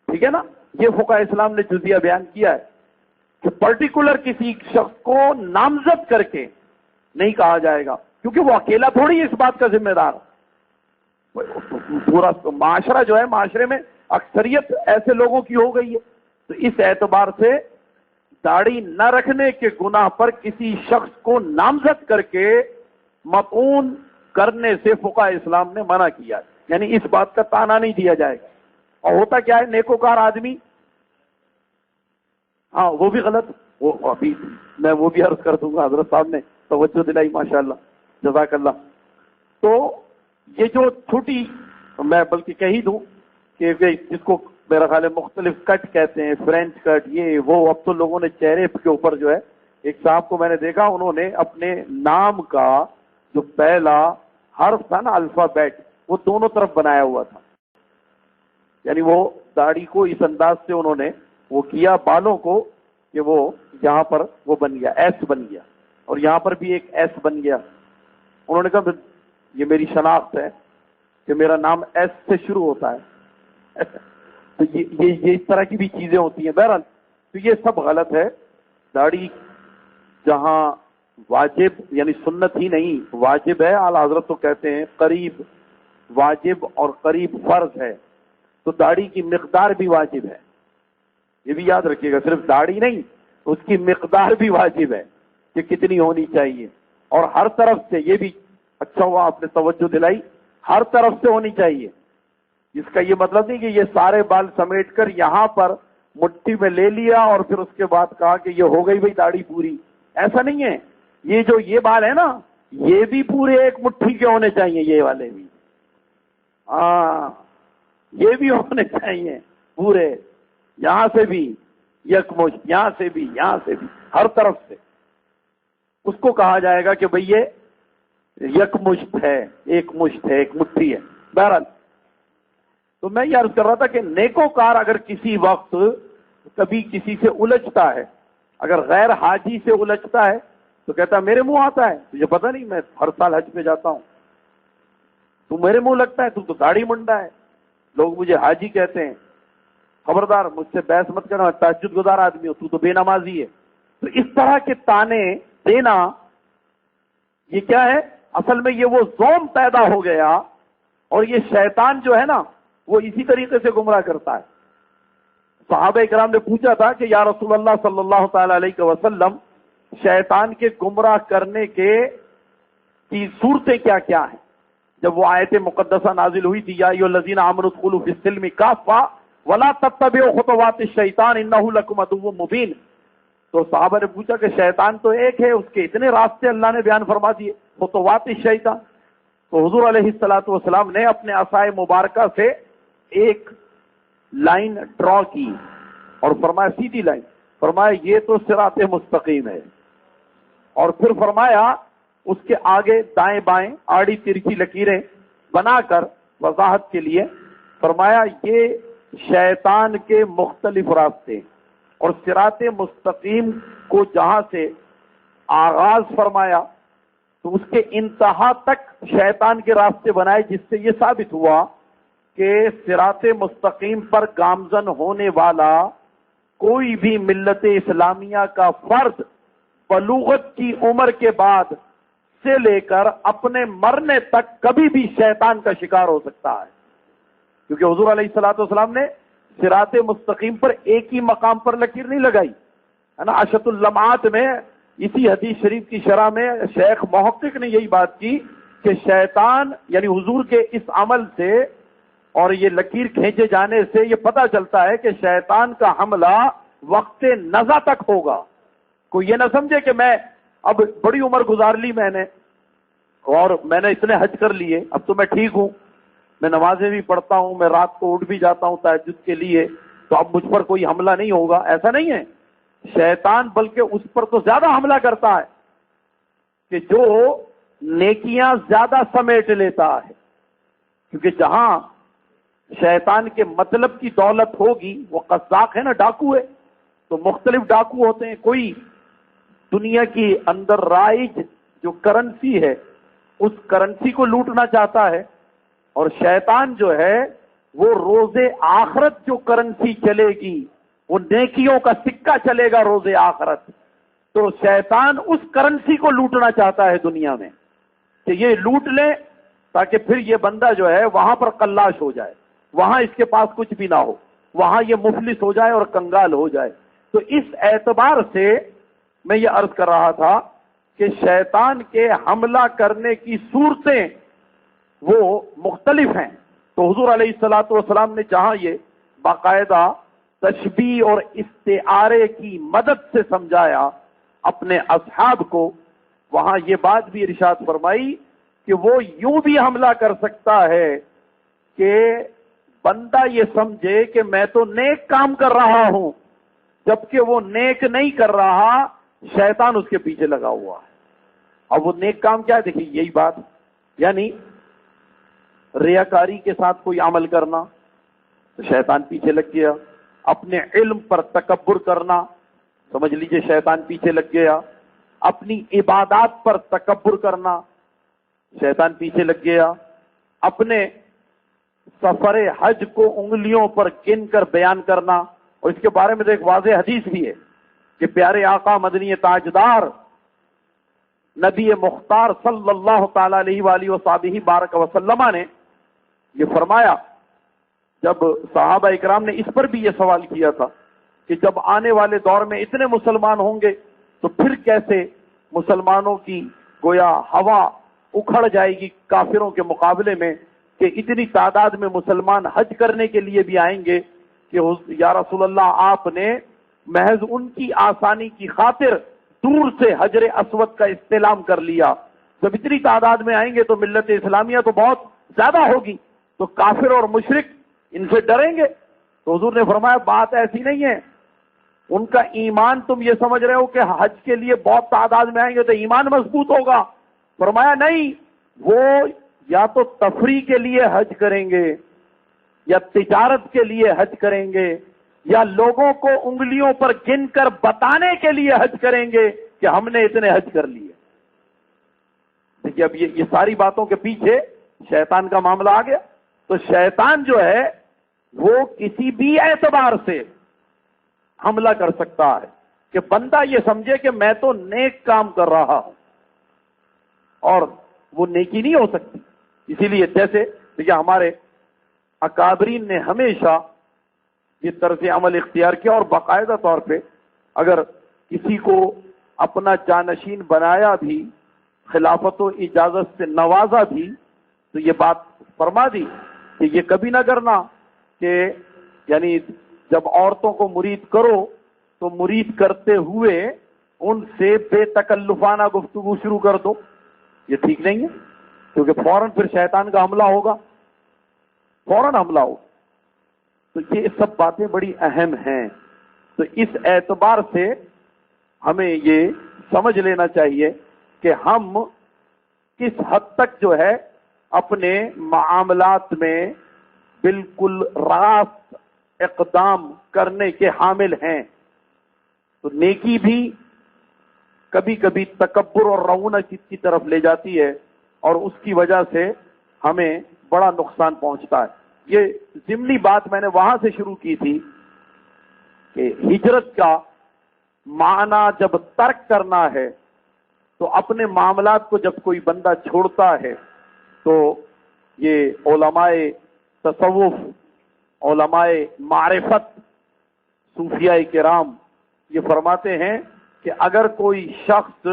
ٹھیک ہے نا؟ یہ فقہ اسلام نے جزیہ بیان کیا ہے کہ پرٹیکولر کسی شخص کو نامزد کر کے نہیں کہا جائے گا، کیونکہ وہ اکیلا تھوڑی اس بات کا ذمہ دار، پورا معاشرہ جو ہے، معاشرے میں اکثریت ایسے لوگوں کی ہو گئی ہے۔ تو اس اعتبار سے داڑھی نہ رکھنے کے گناہ پر کسی شخص کو نامزد کر کے مطعون کرنے سے فقہ اسلام نے منع کیا ہے، یعنی اس بات کا تانا نہیں دیا جائے گا۔ اور ہوتا کیا ہے، نیکوکار آدمی، ہاں وہ بھی غلط، وہ ابھی میں وہ بھی عرض کر دوں گا، حضرت صاحب نے توجہ دلائی، ماشاءاللہ، جزاک اللہ۔ تو یہ جو چھوٹی، میں بلکہ کہہ دوں کہ جس کو میرا خیال ہے مختلف کٹ کہتے ہیں، فرینچ کٹ، یہ وہ، اب تو لوگوں نے چہرے کے اوپر جو ہے، ایک صاحب کو میں نے دیکھا، انہوں نے اپنے نام کا جو پہلا حرف تھا نا، الفابیٹ، وہ دونوں طرف بنایا ہوا تھا، یعنی وہ داڑھی کو اس انداز سے انہوں نے وہ کیا، بالوں کو کہ وہ یہاں پر وہ بن گیا، ایس بن گیا، اور یہاں پر بھی ایک ایس بن گیا۔ انہوں نے کہا یہ میری شناخت ہے کہ میرا نام ایس سے شروع ہوتا ہے۔ تو یہ اس طرح کی بھی چیزیں ہوتی ہیں. بہرحال تو یہ سب غلط ہے. داڑھی جہاں واجب یعنی سنت ہی نہیں واجب ہے، اعلیٰ حضرت تو کہتے ہیں قریب واجب اور قریب فرض ہے، تو داڑھی کی مقدار بھی واجب ہے. یہ بھی یاد رکھیے گا، صرف داڑھی نہیں، اس کی مقدار بھی واجب ہے کہ کتنی ہونی چاہیے. اور ہر طرف سے، یہ بھی اچھا ہوا آپ نے توجہ دلائی، ہر طرف سے ہونی چاہیے. اس کا یہ مطلب نہیں کہ یہ سارے بال سمیٹ کر یہاں پر مٹھی میں لے لیا اور پھر اس کے بعد کہا کہ یہ ہو گئی بھائی داڑھی پوری. ایسا نہیں ہے. یہ بال ہے نا، یہ بھی پورے ایک مٹھی کے ہونے چاہیے. یہ والے بھی یہ بھی ہونے چاہیے پورے، یہاں سے بھی یکمشت، یہاں سے بھی، یہاں سے بھی، ہر طرف سے. اس کو کہا جائے گا کہ بھئی یہ یکمشت ہے، ایک مشت ہے، ایک مٹھی ہے. بہرحال تو میں یہ عرض کر رہا تھا کہ نیکوکار اگر کسی وقت کبھی کسی سے الجھتا ہے، اگر غیر حاجی سے الجھتا ہے تو کہتا ہے میرے منہ آتا ہے، تجھے پتہ نہیں میں ہر سال حج پہ جاتا ہوں، تو میرے منہ لگتا ہے، تو داڑھی منڈا ہے، لوگ مجھے حاجی کہتے ہیں، خبردار مجھ سے بحث مت کرنا، میں تہجد گزار آدمی ہوں، تو بے نمازی ہے. تو اس طرح کے تانے دینا یہ کیا ہے؟ اصل میں یہ وہ زوم پیدا ہو گیا، اور یہ شیطان جو ہے نا وہ اسی طریقے سے گمراہ کرتا ہے. صحابہ کرام نے پوچھا تھا کہ یا رسول اللہ صلی اللہ تعالی علیہ وسلم، شیطان کے گمراہ کرنے کی صورتیں کیا کیا ہیں؟ جب وہ آیت مقدسہ نازل ہوئی تھی، یا ایھا الذین آمنوا ادخلوا فی السلم کافۃ ولا تتبعوا خطوات الشیطان انہ لکم عدو مبین، تو صحابہ نے پوچھا کہ شیطان تو ایک ہے، اس کے اتنے راستے اللہ نے بیان فرما دیے، خطوات الشیطان. تو حضور علیہ الصلوۃ والسلام نے اپنے عصائے مبارکہ سے ایک لائن ڈرا کی اور فرمایا، سیدھی لائن، فرمایا یہ تو صراط مستقیم ہے. اور پھر فرمایا اس کے آگے دائیں بائیں آڑی ترچھی لکیریں بنا کر وضاحت کے لیے فرمایا یہ شیطان کے مختلف راستے، اور صراط مستقیم کو جہاں سے آغاز فرمایا تو اس کے انتہا تک شیطان کے راستے بنائے، جس سے یہ ثابت ہوا کہ صراط مستقیم پر گامزن ہونے والا کوئی بھی ملت اسلامیہ کا فرد بلوغت کی عمر کے بعد سے لے کر اپنے مرنے تک کبھی بھی شیطان کا شکار ہو سکتا ہے. کیونکہ حضور علیہ الصلوۃ والسلام نے صراط مستقیم پر ایک ہی مقام پر لکیر نہیں لگائی ہے نا. اشۃ اللمعات میں اسی حدیث شریف کی شرح میں شیخ محقق نے یہی بات کی کہ شیطان یعنی حضور کے اس عمل سے اور یہ لکیر کھینچے جانے سے یہ پتہ چلتا ہے کہ شیطان کا حملہ وقت نزع تک ہوگا. کوئی یہ نہ سمجھے کہ میں اب بڑی عمر گزار لی میں نے اور میں نے اتنے حج کر لیے، اب تو میں ٹھیک ہوں، میں نمازیں بھی پڑھتا ہوں، میں رات کو اٹھ بھی جاتا ہوں تہجد کے لیے، تو اب مجھ پر کوئی حملہ نہیں ہوگا. ایسا نہیں ہے. شیطان بلکہ اس پر تو زیادہ حملہ کرتا ہے کہ جو نیکیاں زیادہ سمیٹ لیتا ہے. کیونکہ جہاں شیطان کے مطلب کی دولت ہوگی، وہ قذاق ہے نا، ڈاکو ہے، تو مختلف ڈاکو ہوتے ہیں. کوئی دنیا کی اندر رائج جو کرنسی ہے اس کرنسی کو لوٹنا چاہتا ہے، اور شیطان جو ہے وہ روز آخرت جو کرنسی چلے گی، وہ نیکیوں کا سکہ چلے گا روز آخرت، تو شیطان اس کرنسی کو لوٹنا چاہتا ہے دنیا میں کہ یہ لوٹ لے تاکہ پھر یہ بندہ جو ہے وہاں پر قلاش ہو جائے، وہاں اس کے پاس کچھ بھی نہ ہو، وہاں یہ مفلس ہو جائے اور کنگال ہو جائے. تو اس اعتبار سے میں یہ عرض کر رہا تھا کہ شیطان کے حملہ کرنے کی صورتیں وہ مختلف ہیں. تو حضور علیہ الصلوۃ والسلام نے جہاں یہ باقاعدہ تشبیہ اور استعارے کی مدد سے سمجھایا اپنے اصحاب کو، وہاں یہ بات بھی ارشاد فرمائی کہ وہ یوں بھی حملہ کر سکتا ہے کہ بندہ یہ سمجھے کہ میں تو نیک کام کر رہا ہوں، جبکہ وہ نیک نہیں کر رہا، شیطان اس کے پیچھے لگا ہوا ہے. اب وہ نیک کام کیا ہے؟ دیکھیے یہی بات، یعنی ریاکاری کے ساتھ کوئی عمل کرنا تو شیطان پیچھے لگ گیا. اپنے علم پر تکبر کرنا، سمجھ لیجئے شیطان پیچھے لگ گیا. اپنی عبادات پر تکبر کرنا، شیطان پیچھے لگ گیا. اپنے سفر حج کو انگلیوں پر گن کر بیان کرنا، اور اس کے بارے میں تو ایک واضح حدیث بھی ہے کہ پیارے آقا مدنی تاجدار نبی مختار صلی اللہ تعالی علیہ وآلہ وصحبہ بارک وسلم نے یہ فرمایا، جب صحابہ اکرام نے اس پر بھی یہ سوال کیا تھا کہ جب آنے والے دور میں اتنے مسلمان ہوں گے تو پھر کیسے مسلمانوں کی گویا ہوا اکھڑ جائے گی کافروں کے مقابلے میں، کہ اتنی تعداد میں مسلمان حج کرنے کے لیے بھی آئیں گے کہ یا رسول اللہ آپ نے محض ان کی آسانی کی خاطر دور سے حجر اسود کا استلام کر لیا، جب اتنی تعداد میں آئیں گے تو ملت اسلامیہ تو بہت زیادہ ہوگی، تو کافر اور مشرک ان سے ڈریں گے۔ تو حضور نے فرمایا بات ایسی نہیں ہے، ان کا ایمان تم یہ سمجھ رہے ہو کہ حج کے لیے بہت تعداد میں آئیں گے تو ایمان مضبوط ہوگا؟ فرمایا نہیں، وہ یا تو تفریح کے لیے حج کریں گے، یا تجارت کے لیے حج کریں گے، یا لوگوں کو انگلیوں پر گن کر بتانے کے لیے حج کریں گے کہ ہم نے اتنے حج کر لیے۔ دیکھیے اب یہ ساری باتوں کے پیچھے شیطان کا معاملہ آ گیا۔ تو شیطان جو ہے وہ کسی بھی اعتبار سے حملہ کر سکتا ہے کہ بندہ یہ سمجھے کہ میں تو نیک کام کر رہا ہوں، اور وہ نیکی نہیں ہو سکتی۔ اسی لیے جیسے دیکھیے ہمارے اکابرین نے ہمیشہ یہ طرز عمل اختیار کیا، اور باقاعدہ طور پہ اگر کسی کو اپنا جانشین بنایا بھی، خلافت و اجازت سے نوازا بھی، تو یہ بات فرما دی کہ یہ کبھی نہ کرنا کہ یعنی جب عورتوں کو مرید کرو تو مرید کرتے ہوئے ان سے بے تکلفانہ گفتگو شروع کر دو، یہ ٹھیک نہیں ہے، کیونکہ فوراً پھر شیطان کا حملہ ہوگا، فوراً حملہ ہوگا۔ تو یہ سب باتیں بڑی اہم ہیں۔ تو اس اعتبار سے ہمیں یہ سمجھ لینا چاہیے کہ ہم کس حد تک جو ہے اپنے معاملات میں بالکل راست اقدام کرنے کے حامل ہیں۔ تو نیکی بھی کبھی کبھی تکبر اور رونق کی طرف لے جاتی ہے، اور اس کی وجہ سے ہمیں بڑا نقصان پہنچتا ہے۔ یہ ضمنی بات میں نے وہاں سے شروع کی تھی کہ ہجرت کا معنی جب ترک کرنا ہے تو اپنے معاملات کو جب کوئی بندہ چھوڑتا ہے تو یہ علماء تصوف، علماء معرفت، صوفیاء کرام یہ فرماتے ہیں کہ اگر کوئی شخص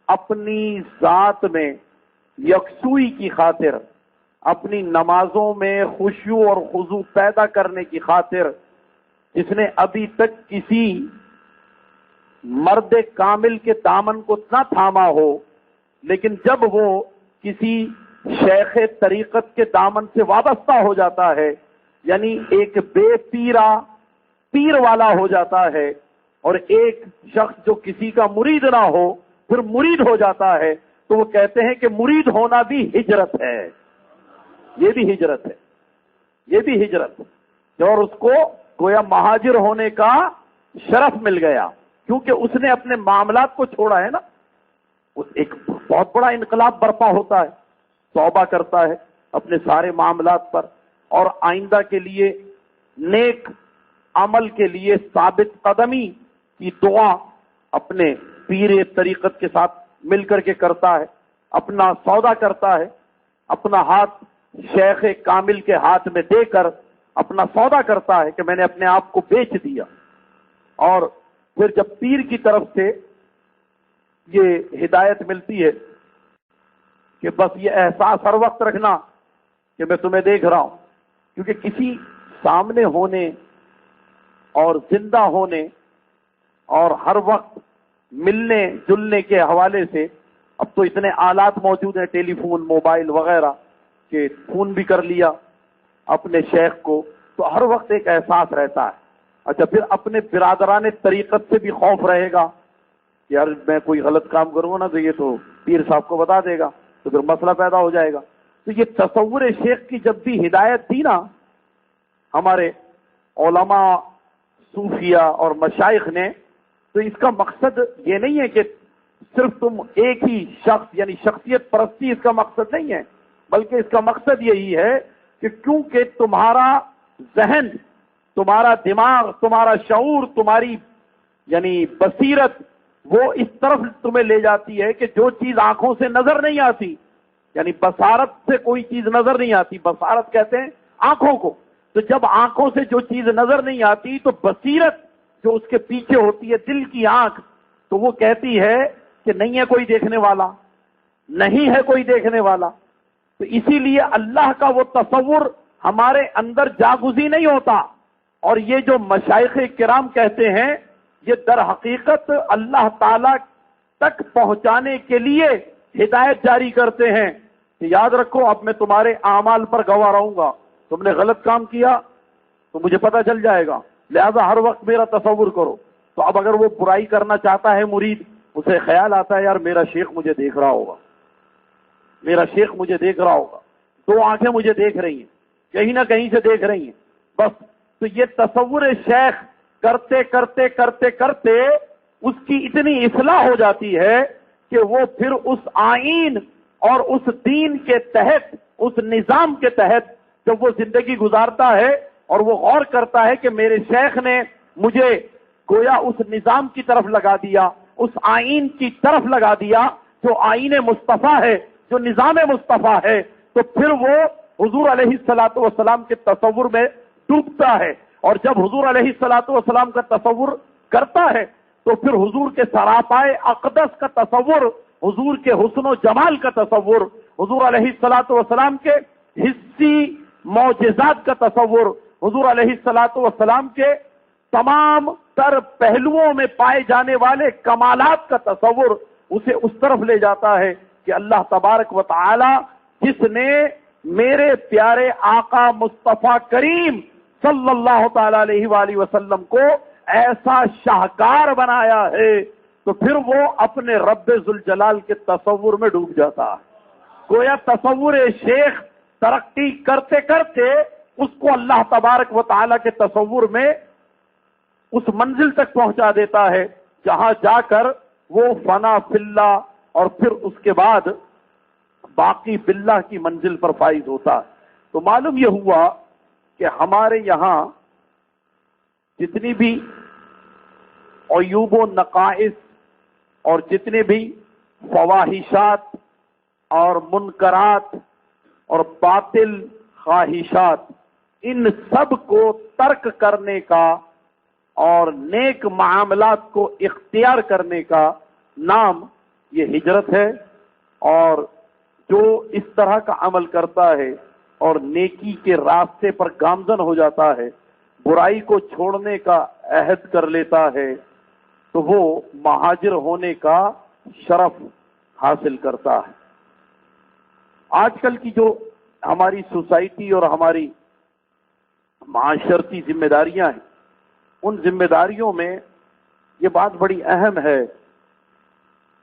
اپنی ذات میں یکسوئی کی خاطر، اپنی نمازوں میں خشوع اور خضوع پیدا کرنے کی خاطر، جس نے ابھی تک کسی مرد کامل کے دامن کو نہ تھاما ہو، لیکن جب وہ کسی شیخ طریقت کے دامن سے وابستہ ہو جاتا ہے، یعنی ایک بے پیرا پیر والا ہو جاتا ہے، اور ایک شخص جو کسی کا مرید نہ ہو پھر مرید ہو جاتا ہے، تو وہ کہتے ہیں کہ مرید ہونا بھی ہجرت ہے، یہ بھی ہجرت ہے، یہ بھی ہجرت ہے، اور اس کو گویا مہاجر ہونے کا شرف مل گیا، کیونکہ اس نے اپنے معاملات کو چھوڑا ہے نا۔ ایک بہت بڑا انقلاب برپا ہوتا ہے، توبہ کرتا ہے اپنے سارے معاملات پر، اور آئندہ کے لیے نیک عمل کے لیے ثابت قدمی کی دعا اپنے پیر طریقت کے ساتھ مل کر کے کرتا ہے، اپنا سودا کرتا ہے، اپنا ہاتھ شیخ کامل کے ہاتھ میں دے کر اپنا سودا کرتا ہے کہ میں نے اپنے آپ کو بیچ دیا۔ اور پھر جب پیر کی طرف سے یہ ہدایت ملتی ہے کہ بس یہ احساس ہر وقت رکھنا کہ میں تمہیں دیکھ رہا ہوں، کیونکہ کسی سامنے ہونے اور زندہ ہونے اور ہر وقت ملنے جلنے کے حوالے سے اب تو اتنے آلات موجود ہیں، ٹیلی فون، موبائل وغیرہ، کہ فون بھی کر لیا اپنے شیخ کو، تو ہر وقت ایک احساس رہتا ہے۔ اچھا پھر اپنے برادران طریقت سے بھی خوف رہے گا، یار میں کوئی غلط کام کروں گا نا تو یہ تو پیر صاحب کو بتا دے گا، تو پھر مسئلہ پیدا ہو جائے گا۔ تو یہ تصور شیخ کی جب بھی ہدایت تھی نا ہمارے علماء صوفیہ اور مشائخ نے، تو اس کا مقصد یہ نہیں ہے کہ صرف تم ایک ہی شخص یعنی شخصیت پرستی اس کا مقصد نہیں ہے، بلکہ اس کا مقصد یہی ہے کہ کیونکہ تمہارا ذہن، تمہارا دماغ، تمہارا شعور، تمہاری یعنی بصیرت وہ اس طرف تمہیں لے جاتی ہے کہ جو چیز آنکھوں سے نظر نہیں آتی، یعنی بصارت سے کوئی چیز نظر نہیں آتی، بصارت کہتے ہیں آنکھوں کو، تو جب آنکھوں سے جو چیز نظر نہیں آتی تو بصیرت جو اس کے پیچھے ہوتی ہے، دل کی آنکھ، تو وہ کہتی ہے کہ نہیں ہے کوئی دیکھنے والا، نہیں ہے کوئی دیکھنے والا۔ تو اسی لیے اللہ کا وہ تصور ہمارے اندر جاگزی نہیں ہوتا۔ اور یہ جو مشائخ کرام کہتے ہیں، یہ در حقیقت اللہ تعالی تک پہنچانے کے لیے ہدایت جاری کرتے ہیں کہ یاد رکھو اب میں تمہارے اعمال پر گواہ رہوں گا، تم نے غلط کام کیا تو مجھے پتہ چل جائے گا، لہذا ہر وقت میرا تصور کرو۔ تو اب اگر وہ برائی کرنا چاہتا ہے مرید، اسے خیال آتا ہے یار میرا شیخ مجھے دیکھ رہا ہوگا، میرا شیخ مجھے دیکھ رہا ہوگا، دو آنکھیں مجھے دیکھ رہی ہیں، کہیں نہ کہیں سے دیکھ رہی ہیں، بس۔ تو یہ تصور شیخ کرتے کرتے کرتے کرتے اس کی اتنی اصلاح ہو جاتی ہے کہ وہ پھر اس آئین اور اس دین کے تحت، اس نظام کے تحت جب وہ زندگی گزارتا ہے اور وہ غور کرتا ہے کہ میرے شیخ نے مجھے گویا اس نظام کی طرف لگا دیا، اس آئین کی طرف لگا دیا جو آئین مصطفیٰ ہے، جو نظام مصطفیٰ ہے، تو پھر وہ حضور علیہ الصلوۃ والسلام کے تصور میں ڈوبتا ہے۔ اور جب حضور علیہ الصلوۃ والسلام کا تصور کرتا ہے تو پھر حضور کے سراپائے اقدس کا تصور، حضور کے حسن و جمال کا تصور، حضور علیہ الصلوۃ والسلام کے حسی معجزات کا تصور، حضور علیہ الصلوۃ والسلام کے تمام تر پہلوؤں میں پائے جانے والے کمالات کا تصور اسے اس طرف لے جاتا ہے کہ اللہ تبارک و تعالی جس نے میرے پیارے آقا مصطفیٰ کریم صلی اللہ تعالی علیہ وآلہ وسلم کو ایسا شاہکار بنایا ہے، تو پھر وہ اپنے رب ذوالجلال کے تصور میں ڈوب جاتا ہے۔ گویا تصور شیخ ترقی کرتے کرتے اس کو اللہ تبارک و تعالی کے تصور میں اس منزل تک پہنچا دیتا ہے جہاں جا کر وہ فنا فی اللہ اور پھر اس کے بعد باقی باللہ کی منزل پر فائز ہوتا ہے۔ تو معلوم یہ ہوا کہ ہمارے یہاں جتنی بھی عیوب و نقائص اور جتنے بھی فواحشات اور منکرات اور باطل خواہشات، ان سب کو ترک کرنے کا اور نیک معاملات کو اختیار کرنے کا نام یہ ہجرت ہے۔ اور جو اس طرح کا عمل کرتا ہے اور نیکی کے راستے پر گامزن ہو جاتا ہے، برائی کو چھوڑنے کا عہد کر لیتا ہے، تو وہ مہاجر ہونے کا شرف حاصل کرتا ہے۔ آج کل کی جو ہماری سوسائٹی اور ہماری معاشرتی ذمہ داریاں ہیں، ان ذمہ داریوں میں یہ بات بڑی اہم ہے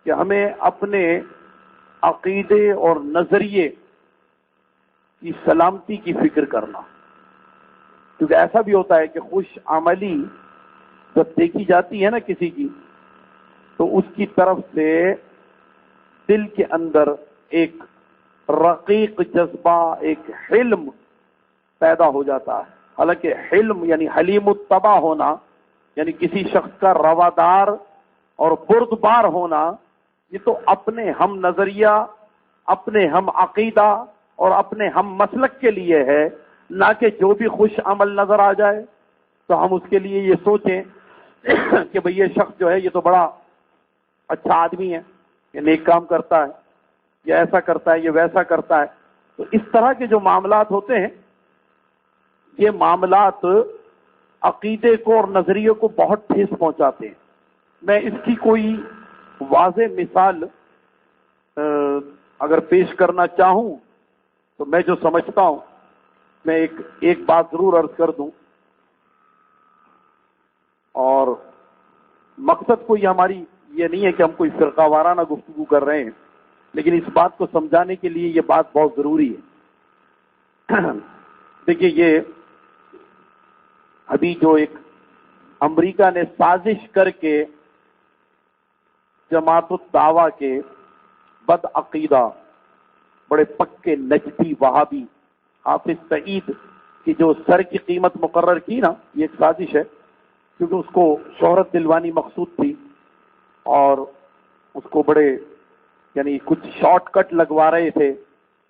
کہ ہمیں اپنے عقیدے اور نظریے کی سلامتی کی فکر کرنا، کیونکہ ایسا بھی ہوتا ہے کہ خوش عملی جب دیکھی جاتی ہے نا کسی کی، تو اس کی طرف سے دل کے اندر ایک رقیق جذبہ، ایک حلم پیدا ہو جاتا ہے۔ حالانکہ حلم یعنی حلیم الطبع ہونا، یعنی کسی شخص کا روادار اور بردبار ہونا، یہ تو اپنے ہم نظریہ، اپنے ہم عقیدہ اور اپنے ہم مسلک کے لیے ہے، نہ کہ جو بھی خوش عمل نظر آ جائے تو ہم اس کے لیے یہ سوچیں کہ بھئی یہ شخص جو ہے یہ تو بڑا اچھا آدمی ہے، یہ نیک کام کرتا ہے، یہ ایسا کرتا ہے، یہ ویسا کرتا ہے۔ تو اس طرح کے جو معاملات ہوتے ہیں، یہ معاملات عقیدے کو اور نظریے کو بہت ٹھیس پہنچاتے ہیں۔ میں اس کی کوئی واضح مثال اگر پیش کرنا چاہوں تو میں جو سمجھتا ہوں، میں ایک بات ضرور عرض کر دوں، اور مقصد کوئی ہماری یہ نہیں ہے کہ ہم کوئی فرقہ وارانہ گفتگو کر رہے ہیں، لیکن اس بات کو سمجھانے کے لیے یہ بات بہت ضروری ہے۔ دیکھیے، یہ ابھی جو ایک امریکہ نے سازش کر کے جماعت الدعوہ کے بد عقیدہ، بڑے پکے نجدی وہابی حافظ سعید کی جو سر کی قیمت مقرر کی نا، یہ ایک سازش ہے، کیونکہ اس کو شہرت دلوانی مقصود تھی اور اس کو بڑے یعنی کچھ شارٹ کٹ لگوا رہے تھے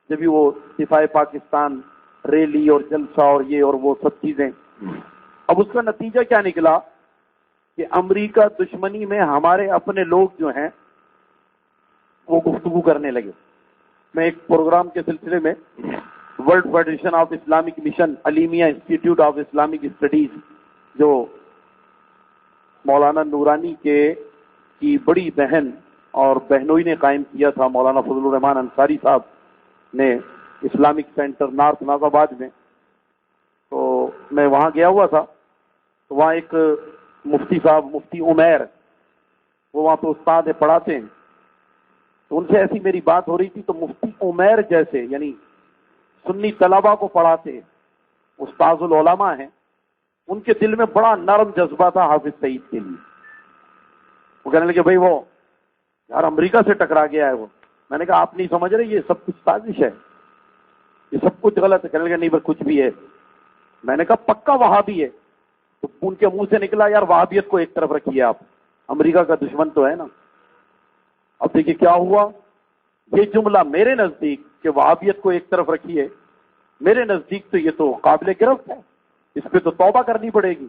جب بھی وہ دفاع پاکستان ریلی اور جلسہ اور یہ اور وہ سب چیزیں. اب اس کا نتیجہ کیا نکلا کہ امریکہ دشمنی میں ہمارے اپنے لوگ جو ہیں وہ گفتگو کرنے لگے. میں ایک پروگرام کے سلسلے میں world federation of Islamic mission Aleemiyah institute of Islamic studies جو مولانا نورانی کی بڑی بہن اور بہنوئی نے قائم کیا تھا، مولانا فضل الرحمان انصاری صاحب نے، اسلامک سینٹر نارتھ ناز آباد میں، تو میں وہاں گیا ہوا تھا. تو وہاں ایک مفتی صاحب، مفتی عمیر، وہ وہاں پہ استاد ہیں، پڑھاتے ہیں. تو ان سے ایسی میری بات ہو رہی تھی، تو مفتی عمیر جیسے یعنی سنی طلبہ کو پڑھاتے استاذ العلماء ہیں، ان کے دل میں بڑا نرم جذبہ تھا حافظ سعید کے لیے. وہ کہنے لگے بھائی وہ یار امریکہ سے ٹکرا گیا ہے وہ. میں نے کہا آپ نہیں سمجھ رہے، یہ سب کچھ سازش ہے، یہ سب کچھ غلط ہے. کہنے لگے نہیں بھائی کچھ بھی ہے. میں نے کہا پکا وہابی ہے. تو ان کے منہ سے نکلا یار وہابیت کو ایک طرف رکھیے آپ، امریکہ کا دشمن تو ہے نا. اب دیکھیے کیا ہوا، یہ جملہ میرے نزدیک کہ وہابیت کو ایک طرف رکھیے، میرے نزدیک تو یہ تو قابل گرفت ہے. اس پہ تو توبہ کرنی پڑے گی،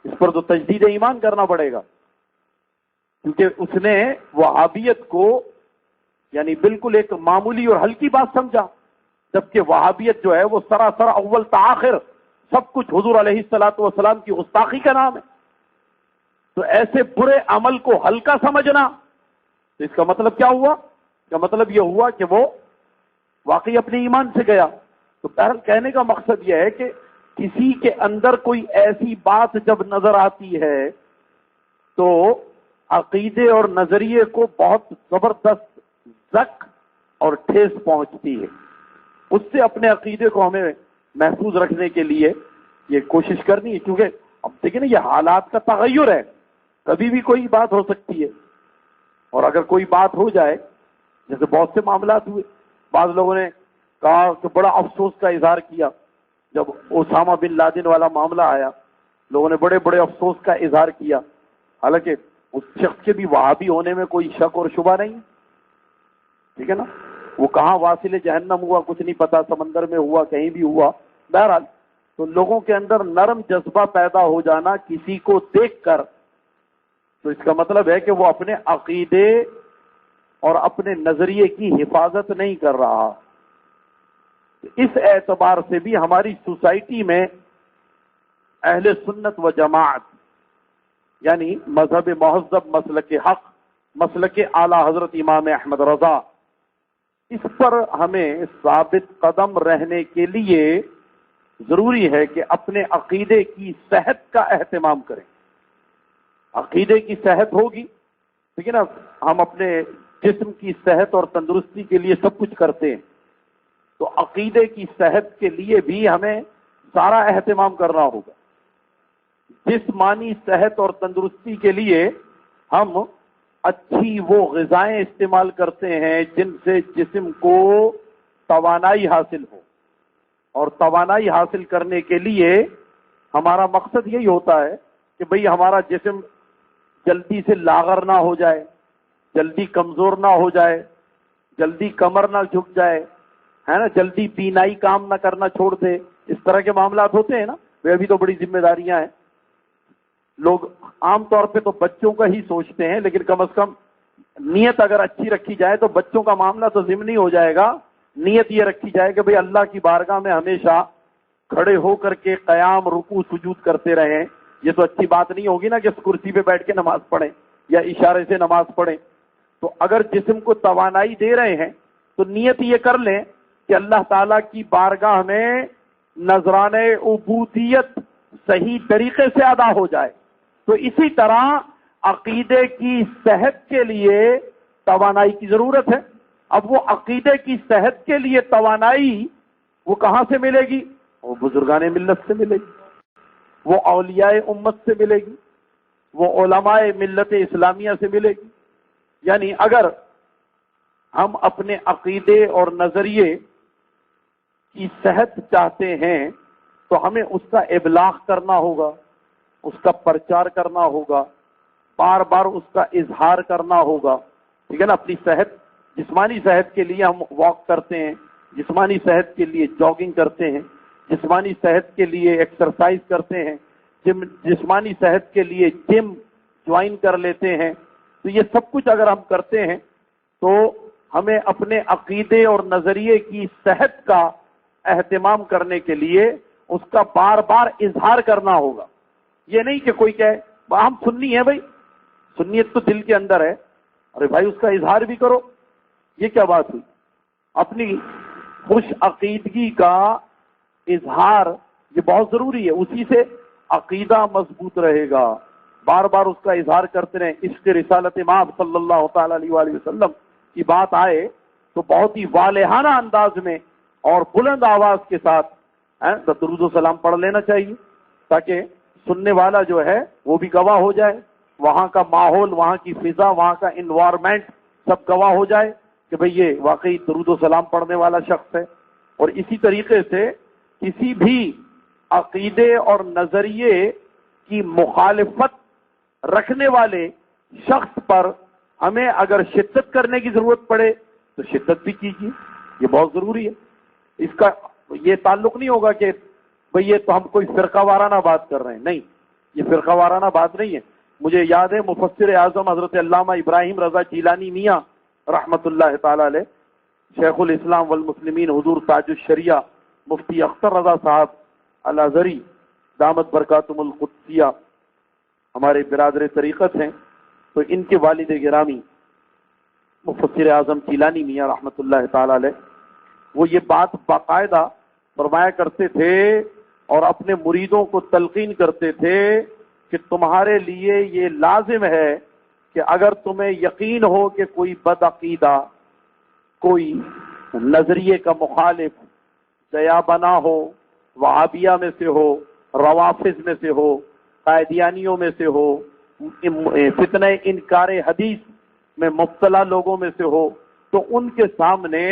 اس پر تو تجدید ایمان کرنا پڑے گا، کیونکہ اس نے وہابیت کو یعنی بالکل ایک معمولی اور ہلکی بات سمجھا، جبکہ وہابیت جو ہے وہ سراسر اول تاخر سب کچھ حضور علیہ الصلوۃ والسلام کی گستاخی کا نام ہے. تو ایسے برے عمل کو ہلکا سمجھنا، تو اس کا مطلب کیا ہوا؟ اس کا مطلب یہ ہوا کہ وہ واقعی اپنے ایمان سے گیا. تو بہرحال کہنے کا مقصد یہ ہے کہ کسی کے اندر کوئی ایسی بات جب نظر آتی ہے تو عقیدے اور نظریے کو بہت زبردست زک اور ٹھیس پہنچتی ہے. اس سے اپنے عقیدے کو ہمیں محفوظ رکھنے کے لیے یہ کوشش کرنی ہے، کیونکہ اب دیکھیں نا یہ حالات کا تغیر ہے، کبھی بھی کوئی بات ہو سکتی ہے. اور اگر کوئی بات ہو جائے، جیسے بہت سے معاملات ہوئے، بعض لوگوں نے کہا کہ بڑا افسوس کا اظہار کیا جب اسامہ بن لادن والا معاملہ آیا، لوگوں نے بڑے بڑے افسوس کا اظہار کیا، حالانکہ اس شخص کے بھی وہابی ہونے میں کوئی شک اور شبہ نہیں. ٹھیک ہے نا، وہ کہاں واصل جہنم ہوا کچھ نہیں پتا، سمندر میں ہوا، کہیں بھی ہوا. بہرحال تو لوگوں کے اندر نرم جذبہ پیدا ہو جانا کسی کو دیکھ کر، تو اس کا مطلب ہے کہ وہ اپنے عقیدے اور اپنے نظریے کی حفاظت نہیں کر رہا. اس اعتبار سے بھی ہماری سوسائٹی میں اہل سنت و جماعت یعنی مذہب مہذب، مسلک حق، مسلک اعلی حضرت امام احمد رضا، اس پر ہمیں ثابت قدم رہنے کے لیے ضروری ہے کہ اپنے عقیدے کی صحت کا اہتمام کریں. عقیدے کی صحت ہوگی، ٹھیک ہے نا، ہم اپنے جسم کی صحت اور تندرستی کے لیے سب کچھ کرتے ہیں، تو عقیدے کی صحت کے لیے بھی ہمیں سارا اہتمام کرنا ہوگا. جسمانی صحت اور تندرستی کے لیے ہم اچھی وہ غذائیں استعمال کرتے ہیں جن سے جسم کو توانائی حاصل ہو، اور توانائی حاصل کرنے کے لیے ہمارا مقصد یہی ہوتا ہے کہ بھئی ہمارا جسم جلدی سے لاغر نہ ہو جائے، جلدی کمزور نہ ہو جائے، جلدی کمر نہ جھک جائے، ہے نا، جلدی بینائی کام نہ کرنا چھوڑ دے. اس طرح کے معاملات ہوتے ہیں نا. ابھی تو بڑی ذمہ داریاں ہیں. لوگ عام طور پہ تو بچوں کا ہی سوچتے ہیں، لیکن کم از کم نیت اگر اچھی رکھی جائے تو بچوں کا معاملہ تو ضمنی ہو جائے گا. نیت یہ رکھی جائے کہ بھئی اللہ کی بارگاہ میں ہمیشہ کھڑے ہو کر کے قیام، رکوع، سجود کرتے رہیں. یہ تو اچھی بات نہیں ہوگی نا کہ کرسی پہ بیٹھ کے نماز پڑھیں یا اشارے سے نماز پڑھیں. تو اگر جسم کو توانائی دے رہے ہیں تو نیت یہ کر لیں کہ اللہ تعالیٰ کی بارگاہ میں نذرانہ عبودیت صحیح طریقے سے ادا ہو جائے. تو اسی طرح عقیدے کی صحت کے لیے توانائی کی ضرورت ہے. اب وہ عقیدے کی صحت کے لیے توانائی وہ کہاں سے ملے گی؟ وہ بزرگان ملت سے ملے گی، وہ اولیاء امت سے ملے گی، وہ علماء ملت اسلامیہ سے ملے گی. یعنی اگر ہم اپنے عقیدے اور نظریے کی صحت چاہتے ہیں تو ہمیں اس کا ابلاغ کرنا ہوگا، اس کا پرچار کرنا ہوگا، بار بار اس کا اظہار کرنا ہوگا، ٹھیک ہے نا. اپنی صحت، جسمانی صحت کے لیے ہم واک کرتے ہیں، جسمانی صحت کے لیے جاگنگ کرتے ہیں، جسمانی صحت کے لیے ایکسرسائز کرتے ہیں، جسمانی صحت کے لیے جم جوائن کر لیتے ہیں. تو یہ سب کچھ اگر ہم کرتے ہیں تو ہمیں اپنے عقیدے اور نظریے کی صحت کا اہتمام کرنے کے لیے اس کا بار بار اظہار کرنا ہوگا. یہ نہیں کہ کوئی کہے ہم سنی ہیں، بھائی سنیت تو دل کے اندر ہے، ارے بھائی اس کا اظہار بھی کرو. یہ کیا بات ہوئی؟ اپنی خوش عقیدگی کا اظہار یہ بہت ضروری ہے، اسی سے عقیدہ مضبوط رہے گا. بار بار اس کا اظہار کرتے رہیں. عشق رسالت مآب صلی اللہ تعالی علیہ وآلہ وسلم کی بات آئے تو بہت ہی والہانہ انداز میں اور بلند آواز کے ساتھ درود و سلام پڑھ لینا چاہیے، تاکہ سننے والا جو ہے وہ بھی گواہ ہو جائے، وہاں کا ماحول، وہاں کی فضا، وہاں کا انوائرمنٹ سب گواہ ہو جائے کہ بھئی یہ واقعی درود و سلام پڑھنے والا شخص ہے. اور اسی طریقے سے کسی بھی عقیدے اور نظریے کی مخالفت رکھنے والے شخص پر ہمیں اگر شدت کرنے کی ضرورت پڑے تو شدت بھی کیجیے، یہ بہت ضروری ہے. اس کا یہ تعلق نہیں ہوگا کہ بھئی یہ تو ہم کوئی فرقہ وارانہ بات کر رہے ہیں، نہیں، یہ فرقہ وارانہ بات نہیں ہے. مجھے یاد ہے مفسر اعظم حضرت علامہ ابراہیم رضا جیلانی میاں رحمت اللہ تعالی علیہ، شیخ الاسلام والمسلمین حضور تاج الشریعہ مفتی اختر رضا صاحب الازہری دامت برکاتہم القدسیہ ہمارے برادر طریقت ہیں. تو ان کے والد گرامی مفسر اعظم جیلانی میاں رحمت اللہ تعالی علیہ وہ یہ بات باقاعدہ فرمایا کرتے تھے اور اپنے مریدوں کو تلقین کرتے تھے کہ تمہارے لیے یہ لازم ہے کہ اگر تمہیں یقین ہو کہ کوئی بد عقیدہ، کوئی نظریے کا مخالف دیا بنا ہو، وہابیہ میں سے ہو، روافظ میں سے ہو، قائدیانیوں میں سے ہو، فتنہ انکار حدیث میں مبتلا لوگوں میں سے ہو، تو ان کے سامنے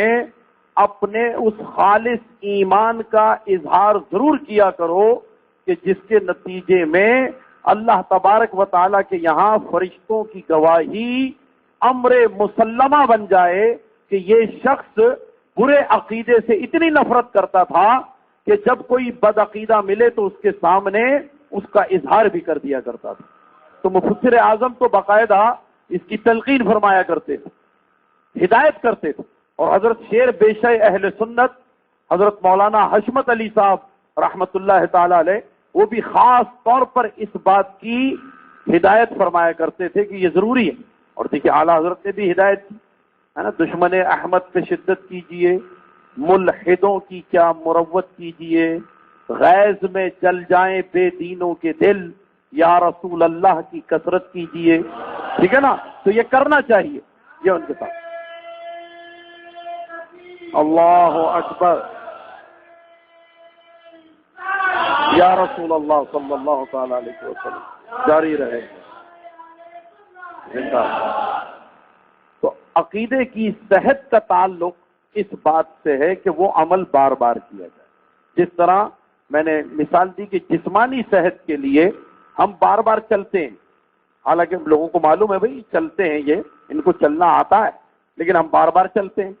اپنے اس خالص ایمان کا اظہار ضرور کیا کرو کہ جس کے نتیجے میں اللہ تبارک و تعالیٰ کے یہاں فرشتوں کی گواہی امر مسلمہ بن جائے کہ یہ شخص برے عقیدے سے اتنی نفرت کرتا تھا کہ جب کوئی بد عقیدہ ملے تو اس کے سامنے اس کا اظہار بھی کر دیا کرتا تھا. تو مفسر اعظم تو باقاعدہ اس کی تلقین فرمایا کرتے تھے، ہدایت کرتے تھے. اور حضرت شیر بیشہ اہل سنت حضرت مولانا حشمت علی صاحب رحمت اللہ تعالی علیہ وہ بھی خاص طور پر اس بات کی ہدایت فرمایا کرتے تھے کہ یہ ضروری ہے. اور دیکھیے اعلیٰ حضرت نے بھی ہدایت کی ہے نا، دشمن احمد پہ شدت کیجئے، ملحدوں کی کیا مروت کیجئے، غیظ میں جل جائیں بے دینوں کے دل، یا رسول اللہ کی کثرت کیجئے. ٹھیک ہے نا، تو یہ کرنا چاہیے. یہ ان کے ساتھ اللہ اکبر، یا رسول اللہ صلی اللہ تعالی علیہ وسلم جاری رہے زندہ. تو عقیدے کی صحت کا تعلق اس بات سے ہے کہ وہ عمل بار بار کیا جائے. جس طرح میں نے مثال دی کہ جسمانی صحت کے لیے ہم بار بار چلتے ہیں، حالانکہ لوگوں کو معلوم ہے بھائی چلتے ہیں، یہ ان کو چلنا آتا ہے، لیکن ہم بار بار چلتے ہیں.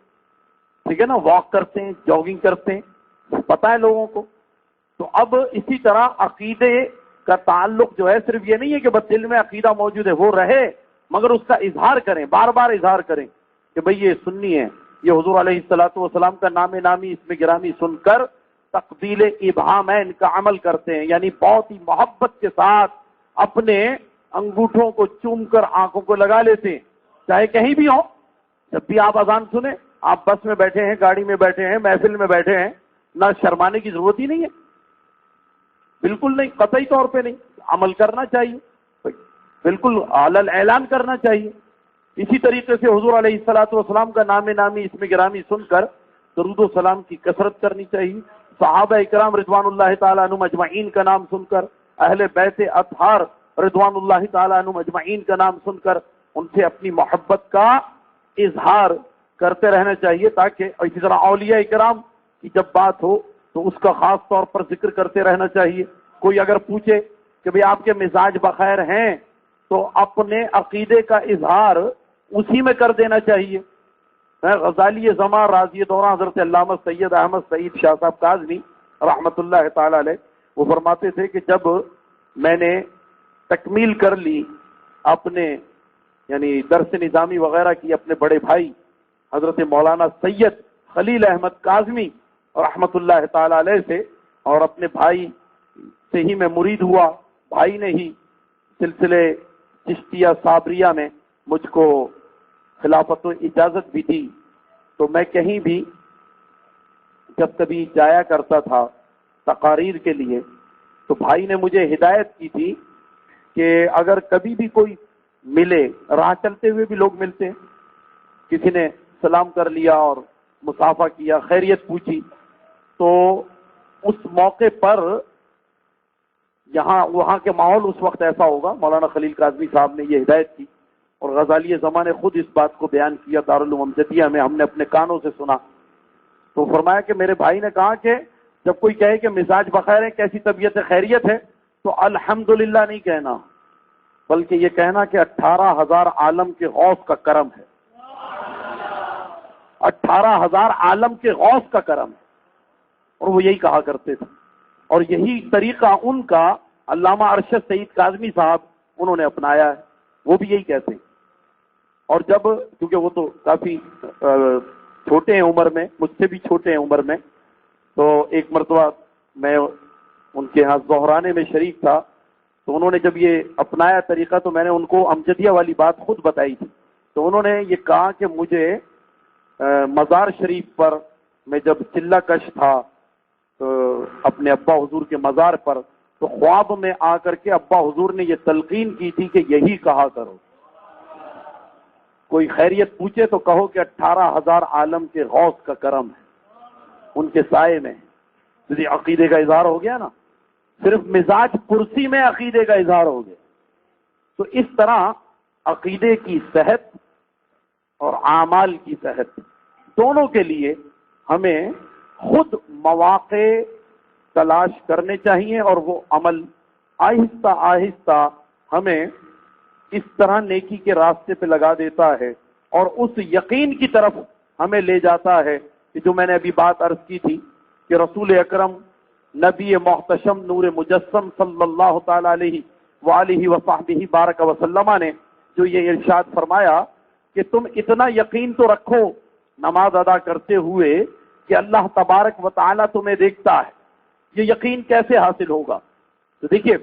ٹھیک ہے نا، واک کرتے ہیں، جاگنگ کرتے ہیں، پتہ ہے لوگوں کو. تو اب اسی طرح عقیدے کا تعلق جو ہے صرف یہ نہیں ہے کہ بس دل میں عقیدہ موجود ہے، وہ رہے مگر اس کا اظہار کریں، بار بار اظہار کریں کہ بھئی یہ سنی ہے، یہ حضور علیہ الصلوۃ والسلام کا نام نامی اس میں گرامی سن کر تقبیل ابہامین کا عمل کرتے ہیں، یعنی بہت ہی محبت کے ساتھ اپنے انگوٹھوں کو چوم کر آنکھوں کو لگا لیتے ہیں، چاہے کہیں بھی ہو. جب بھی آپ اذان سنیں، آپ بس میں بیٹھے ہیں، گاڑی میں بیٹھے ہیں، محفل میں بیٹھے ہیں، نہ شرمانے کی ضرورت ہی نہیں ہے، بالکل نہیں، قطعی طور پہ نہیں. عمل کرنا چاہیے، بالکل علل اعلان کرنا چاہیے. اسی طریقے سے حضور علیہ الصلوۃ والسلام کا نام نامی اسم گرامی سن کر درود و سلام کی کثرت کرنی چاہیے. صحابہ اکرام رضوان اللہ تعالیٰ عنہم اجمعین کا نام سن کر، اہل بیت اطہار رضوان اللہ تعالیٰ عنہم اجمعین کا نام سن کر ان سے اپنی محبت کا اظہار کرتے رہنا چاہیے، تاکہ اسی طرح اولیاء اکرام کہ جب بات ہو تو اس کا خاص طور پر ذکر کرتے رہنا چاہیے. کوئی اگر پوچھے کہ بھئی آپ کے مزاج بخیر ہیں تو اپنے عقیدے کا اظہار اسی میں کر دینا چاہیے. غزالی زمان راضی دوران حضرت علامہ سید احمد سعید شاہ صاحب کاظمی رحمت اللہ تعالی علیہ وہ فرماتے تھے کہ جب میں نے تکمیل کر لی اپنے یعنی درس نظامی وغیرہ کی اپنے بڑے بھائی حضرت مولانا سید خلیل احمد کاظمی رحمت اللہ تعالی علیہ سے، اور اپنے بھائی سے ہی میں مرید ہوا، بھائی نے ہی سلسلے چشتیہ صابریہ میں مجھ کو خلافت و اجازت بھی دی، تو میں کہیں بھی جب کبھی جایا کرتا تھا تقاریر کے لیے تو بھائی نے مجھے ہدایت کی تھی کہ اگر کبھی بھی کوئی ملے، راہ چلتے ہوئے بھی لوگ ملتے ہیں، کسی نے سلام کر لیا اور مصافحہ کیا، خیریت پوچھی، تو اس موقع پر وہاں کے ماحول اس وقت ایسا ہوگا. مولانا خلیل کاظمی صاحب نے یہ ہدایت کی اور غزالی زمان نے خود اس بات کو بیان کیا دارالعلوم امجدیہ میں، ہم نے اپنے کانوں سے سنا. تو فرمایا کہ میرے بھائی نے کہا کہ جب کوئی کہے کہ مزاج بخیر ہے، کیسی طبیعت خیریت ہے، تو الحمدللہ نہیں کہنا، بلکہ یہ کہنا کہ 18,000 عالم کے غوث کا کرم ہے. 18,000 عالم کے غوث کا کرم ہے. اور وہ یہی کہا کرتے تھے، اور یہی طریقہ ان کا علامہ ارشد سعید کاظمی صاحب انہوں نے اپنایا ہے، وہ بھی یہی کہتے ہیں. اور جب کیونکہ وہ تو کافی چھوٹے ہیں عمر میں، مجھ سے بھی چھوٹے ہیں عمر میں، تو ایک مرتبہ میں ان کے ہاں زہرانے میں شریک تھا، تو انہوں نے جب یہ اپنایا طریقہ تو میں نے ان کو امجدیہ والی بات خود بتائی تھی. تو انہوں نے یہ کہا کہ مجھے مزار شریف پر میں جب چلہ کش تھا اپنے ابا حضور کے مزار پر، تو خواب میں آ کر کے ابا حضور نے یہ تلقین کی تھی کہ یہی کہا کرو، کوئی خیریت پوچھے تو کہو کہ 18,000 عالم کے غوث کا کرم ہے، ان کے سائے میں. جیسے عقیدے کا اظہار ہو گیا نا، صرف مزاج پرسی میں عقیدے کا اظہار ہو گیا. تو اس طرح عقیدے کی صحت اور اعمال کی صحت دونوں کے لیے ہمیں خود مواقع تلاش کرنے چاہیے، اور وہ عمل آہستہ آہستہ ہمیں اس طرح نیکی کے راستے پہ لگا دیتا ہے اور اس یقین کی طرف ہمیں لے جاتا ہے کہ جو میں نے ابھی بات عرض کی تھی کہ رسول اکرم نبی محتشم نور مجسم صلی اللہ تعالی علیہ وآلہ وصحبہ بارک وسلم نے جو یہ ارشاد فرمایا کہ تم اتنا یقین تو رکھو نماز ادا کرتے ہوئے کہ اللہ تبارک و تعالی تمہیں دیکھتا ہے. یہ یقین کیسے حاصل ہوگا؟ تو دیکھیے،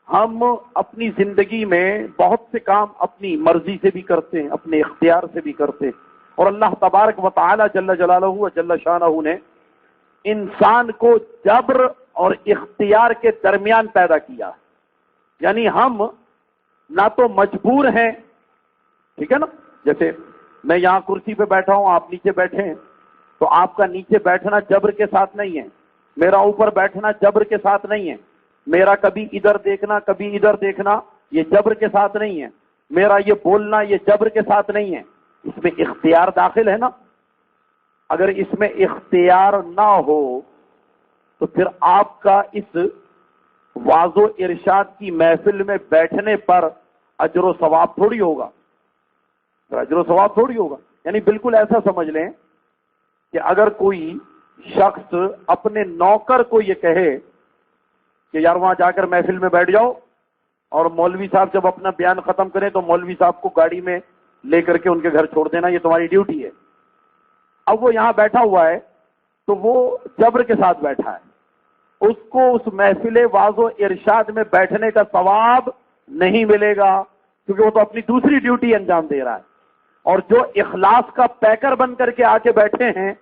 ہم اپنی زندگی میں بہت سے کام اپنی مرضی سے بھی کرتے ہیں، اپنے اختیار سے بھی کرتے ہیں، اور اللہ تبارک و تعالی جل جلالہ و جل شانہ نے انسان کو جبر اور اختیار کے درمیان پیدا کیا. یعنی ہم نہ تو مجبور ہیں، ٹھیک ہے نا، جیسے میں یہاں کرسی پہ بیٹھا ہوں، آپ نیچے بیٹھے ہیں، تو آپ کا نیچے بیٹھنا جبر کے ساتھ نہیں ہے، میرا اوپر بیٹھنا جبر کے ساتھ نہیں ہے، میرا کبھی ادھر دیکھنا کبھی ادھر دیکھنا یہ جبر کے ساتھ نہیں ہے، میرا یہ بولنا یہ جبر کے ساتھ نہیں ہے. اس میں اختیار داخل ہے نا. اگر اس میں اختیار نہ ہو تو پھر آپ کا اس واعظ و ارشاد کی محفل میں بیٹھنے پر اجر و ثواب تھوڑی ہوگا، اجر و ثواب تھوڑی ہوگا. یعنی بالکل ایسا سمجھ لیں کہ اگر کوئی شخص اپنے نوکر کو یہ کہے کہ یار وہاں جا کر محفل میں بیٹھ جاؤ، اور مولوی صاحب جب اپنا بیان ختم کریں تو مولوی صاحب کو گاڑی میں لے کر کے ان کے گھر چھوڑ دینا، یہ تمہاری ڈیوٹی ہے. اب وہ یہاں بیٹھا ہوا ہے تو وہ جبر کے ساتھ بیٹھا ہے، اس کو اس محفل واعظ و ارشاد میں بیٹھنے کا ثواب نہیں ملے گا، کیونکہ وہ تو اپنی دوسری ڈیوٹی انجام دے رہا ہے. اور جو اخلاص کا پیکر بن کر کے آ کے بیٹھے ہیں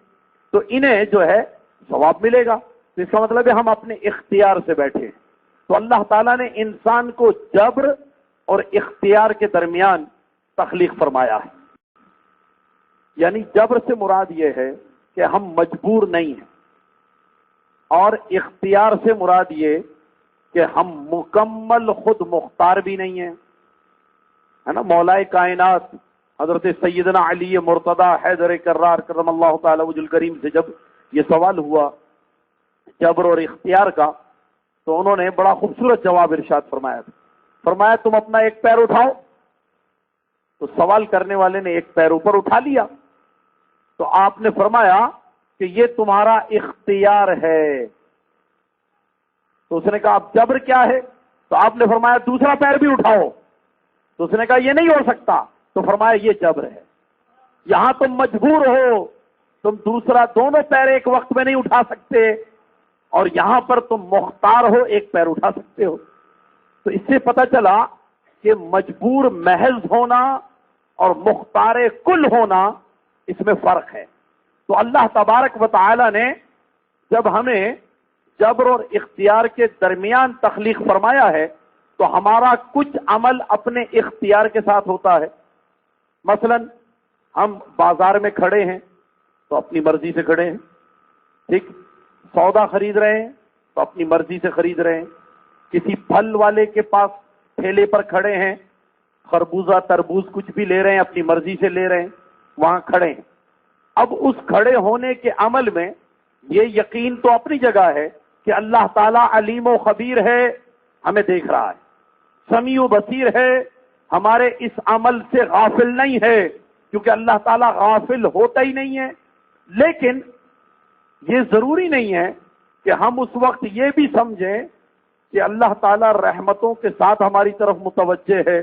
تو انہیں جو ہے ثواب ملے گا. تو اس کا مطلب ہے ہم اپنے اختیار سے بیٹھے ہیں. تو اللہ تعالیٰ نے انسان کو جبر اور اختیار کے درمیان تخلیق فرمایا ہے. یعنی جبر سے مراد یہ ہے کہ ہم مجبور نہیں ہیں، اور اختیار سے مراد یہ کہ ہم مکمل خود مختار بھی نہیں ہیں، ہے نا. مولا کائنات حضرت سیدنا علی مرتضی حیدر کرار کرم اللہ تعالی وجہ الکریم سے جب یہ سوال ہوا جبر اور اختیار کا، تو انہوں نے بڑا خوبصورت جواب ارشاد فرمایا تھا. فرمایا تم اپنا ایک پیر اٹھاؤ. تو سوال کرنے والے نے ایک پیر اوپر اٹھا لیا. تو آپ نے فرمایا کہ یہ تمہارا اختیار ہے. تو اس نے کہا اب جبر کیا ہے؟ تو آپ نے فرمایا دوسرا پیر بھی اٹھاؤ. تو اس نے کہا یہ نہیں ہو سکتا. تو فرمایا یہ جبر ہے. یہاں تم مجبور ہو، تم دونوں پیر ایک وقت میں نہیں اٹھا سکتے، اور یہاں پر تم مختار ہو، ایک پیر اٹھا سکتے ہو. تو اس سے پتہ چلا کہ مجبور محض ہونا اور مختار کل ہونا اس میں فرق ہے. تو اللہ تبارک و تعالی نے جب ہمیں جبر اور اختیار کے درمیان تخلیق فرمایا ہے تو ہمارا کچھ عمل اپنے اختیار کے ساتھ ہوتا ہے. مثلا ہم بازار میں کھڑے ہیں تو اپنی مرضی سے کھڑے ہیں، ٹھیک. سودا خرید رہے ہیں تو اپنی مرضی سے خرید رہے ہیں. کسی پھل والے کے پاس ٹھیلے پر کھڑے ہیں، خربوزہ تربوز کچھ بھی لے رہے ہیں، اپنی مرضی سے لے رہے ہیں، وہاں کھڑے ہیں. اب اس کھڑے ہونے کے عمل میں یہ یقین تو اپنی جگہ ہے کہ اللہ تعالیٰ علیم و خبیر ہے، ہمیں دیکھ رہا ہے، سمیع و بصیر ہے، ہمارے اس عمل سے غافل نہیں ہے، کیونکہ اللہ تعالیٰ غافل ہوتا ہی نہیں ہے. لیکن یہ ضروری نہیں ہے کہ ہم اس وقت یہ بھی سمجھیں کہ اللہ تعالیٰ رحمتوں کے ساتھ ہماری طرف متوجہ ہے.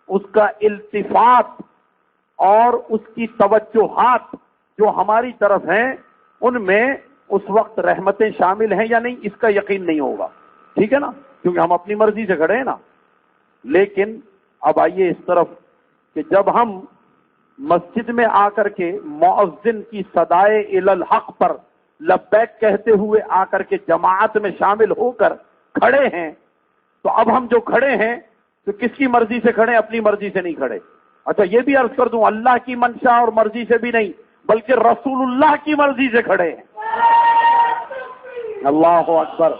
اس کا التفات اور اس کی توجہات جو ہماری طرف ہیں ان میں اس وقت رحمتیں شامل ہیں یا نہیں، اس کا یقین نہیں ہوگا. ٹھیک ہے نا، کیونکہ ہم اپنی مرضی سے کھڑے ہیں نا. لیکن اب آئیے اس طرف کہ جب ہم مسجد میں آ کر کے مؤذن کی صدائے الی الحق پر لبیک کہتے ہوئے آ کر کے جماعت میں شامل ہو کر کھڑے ہیں، تو اب ہم جو کھڑے ہیں تو کس کی مرضی سے کھڑے ہیں؟ اپنی مرضی سے نہیں کھڑے. اچھا یہ بھی عرض کر دوں، اللہ کی منشا اور مرضی سے بھی نہیں، بلکہ رسول اللہ کی مرضی سے کھڑے ہیں. اللہ اکبر،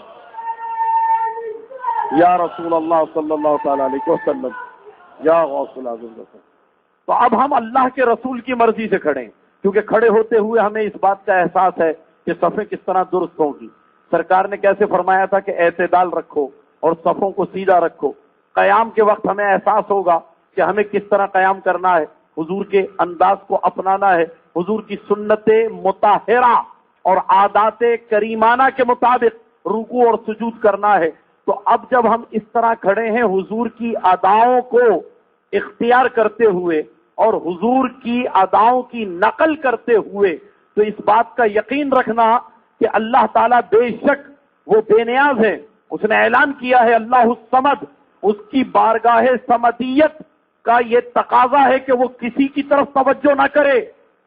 یا رسول اللہ صلی اللہ تعالی علیہ وسلم، یا غوث الاعظم. تو اب ہم اللہ کے رسول کی مرضی سے کھڑے ہیں، کیونکہ کھڑے ہوتے ہوئے ہمیں اس بات کا احساس ہے کہ صفیں کس طرح درست ہوں گی. سرکار نے کیسے فرمایا تھا کہ اعتدال رکھو اور صفوں کو سیدھا رکھو. قیام کے وقت ہمیں احساس ہوگا کہ ہمیں کس طرح قیام کرنا ہے، حضور کے انداز کو اپنانا ہے، حضور کی سنت مطہرہ اور عادات کریمانہ کے مطابق رکوع اور سجود کرنا ہے. تو اب جب ہم اس طرح کھڑے ہیں حضور کی اداؤں کو اختیار کرتے ہوئے اور حضور کی اداؤں کی نقل کرتے ہوئے، تو اس بات کا یقین رکھنا کہ اللہ تعالیٰ بے شک وہ بے نیاز ہے. اس نے اعلان کیا ہے اللہ الصمد، اس کی بارگاہ سمدیت کا یہ تقاضا ہے کہ وہ کسی کی طرف توجہ نہ کرے.